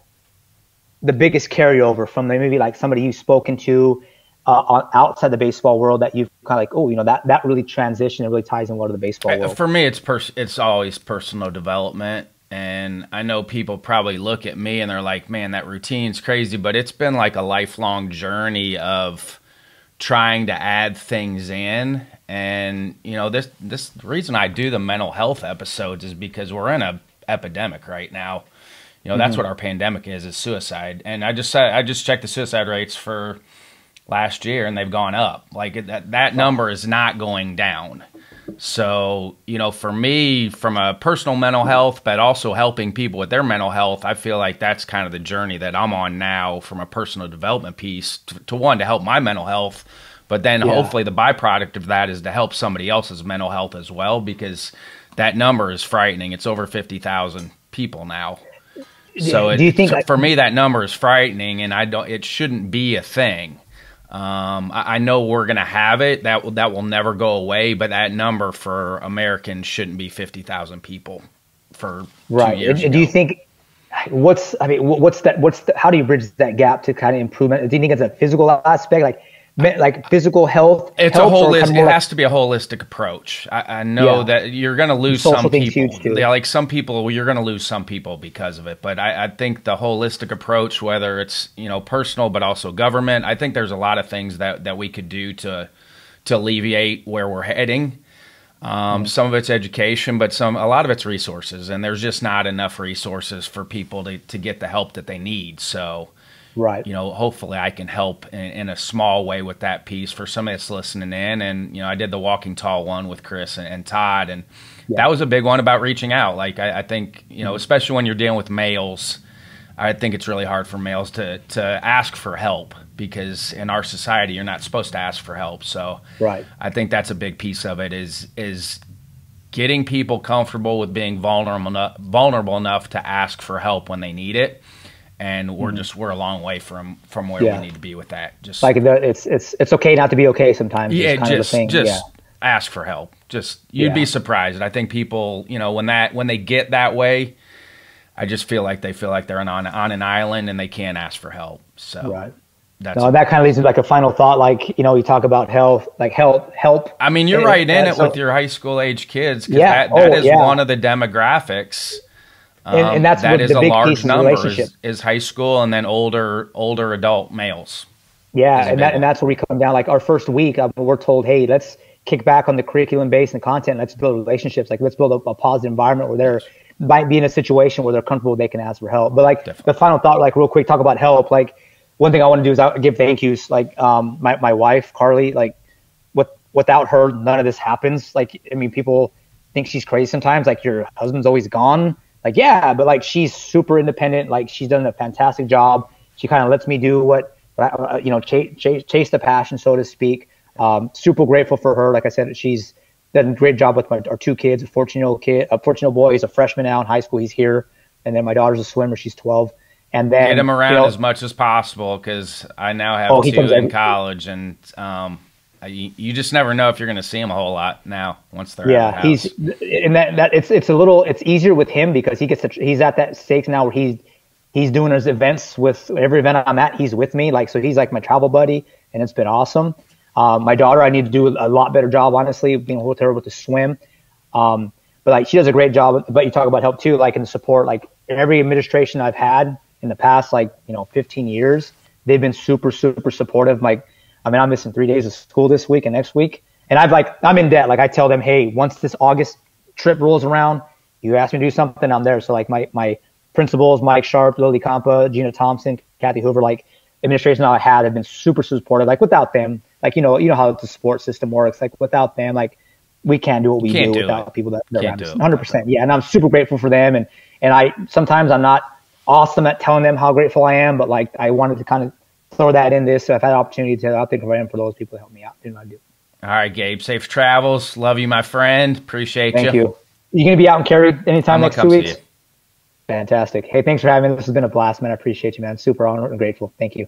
the biggest carryover from maybe like somebody you've spoken to outside the baseball world that you've kind of like, oh, you know, that really transitioned and really ties in well to the baseball world? For me, it's always personal development. And I know people probably look at me and they're like, man, that routine's crazy. But it's been like a lifelong journey of trying to add things in. And, you know, this reason I do the mental health episodes is because we're in a epidemic right now. You know, that's what our pandemic is suicide. And I just checked the suicide rates for last year and they've gone up. Like that number is not going down. So, you know, for me, from a personal mental health, but also helping people with their mental health, I feel like that's kind of the journey that I'm on now from a personal development piece to help my mental health. But then hopefully the byproduct of that is to help somebody else's mental health as well, because that number is frightening. It's over 50,000 people now. So do you think for me, that number is frightening, and it shouldn't be a thing. I know we're going to have it. That will never go away, but that number for Americans shouldn't be 50,000 people for 2 years ago. Do you think how do you bridge that gap to kind of improvement? Do you think it's a physical aspect, like physical health? It's a holistic. It has to be a holistic approach. I know that you're going to lose some people. Yeah, like some people, you're going to lose some people because of it. But I think the holistic approach, whether it's, you know, personal but also government, I think there's a lot of things that we could do to alleviate where we're heading. Some of it's education, but a lot of it's resources, and there's just not enough resources for people to get the help that they need. So. Right. You know, hopefully I can help in a small way with that piece for somebody that's listening in. And, you know, I did the Walking Tall one with Chris and Todd, and that was a big one about reaching out. Like, I think, you know, especially when you're dealing with males, I think it's really hard for males to ask for help, because in our society, you're not supposed to ask for help. So I think that's a big piece of it is getting people comfortable with being vulnerable enough to ask for help when they need it. And we're a long way from where we need to be with that. Just like it's okay not to be okay sometimes. Yeah, just ask for help. You'd be surprised. I think people, you know, when they get that way, I just feel like they're on an island and they can't ask for help. So that kind of leads to like a final thought. Like, you know, you talk about health, like help. I mean, you're right in it with your high school age kids. That is one of the demographics. And that's that is the a big large piece number relationship. Is high school and then older adult males. Yeah, and that's where we come down. Like our first week, we're told, hey, let's kick back on the curriculum base and the content. Let's build relationships. Like let's build a positive environment where they're might be in a situation where they're comfortable, they can ask for help. But like the final thought, like real quick, talk about help. Like one thing I want to do is I give thank yous. Like my wife Carly, like without her, none of this happens. Like I mean, people think she's crazy sometimes. Like your husband's always gone. Like, yeah, but like she's super independent. Like she's done a fantastic job. She kind of lets me do what you know, chase the passion, so to speak. Super grateful for her. Like I said, she's done a great job with our two kids. A 14-year-old boy. He's a freshman now in high school. He's here, and then my daughter's a swimmer. She's 12. And then get him around as much as possible, because I now have two in college, and you just never know if you're going to see him a whole lot now once they're out of the house. It's easier with him because he's at that stage now where he's doing his events. With every event I'm at, he's with me. Like, so he's like my travel buddy, and it's been awesome. My daughter, I need to do a lot better job, honestly, being with her with the swim. But like she does a great job. But you talk about help too, like in the support. Like every administration I've had in the past, 15 years, they've been super, super supportive. Like, I mean, I'm missing 3 days of school this week and next week. And I'm in debt. Like I tell them, hey, once this August trip rolls around, you ask me to do something, I'm there. So like my principals, Mike Sharp, Lily Campa, Gina Thompson, Kathy Hoover, like administration I had have been super supportive. Like without them, like, you know how the support system works. Like without them, like we can't do what we do without people that are around us. 100%. Yeah. And I'm super grateful for them. And sometimes I'm not awesome at telling them how grateful I am, but like, I wanted to kind of throw that in this. So I've had an opportunity to, I'll think of them for those people that help me out doing what I do. All right, Gabe, safe travels. Love you, my friend. Appreciate you. Thank you. You going to be out in Cary anytime next 2 weeks? See you. Fantastic. Hey, thanks for having me. This has been a blast, man. I appreciate you, man. Super honored and grateful. Thank you.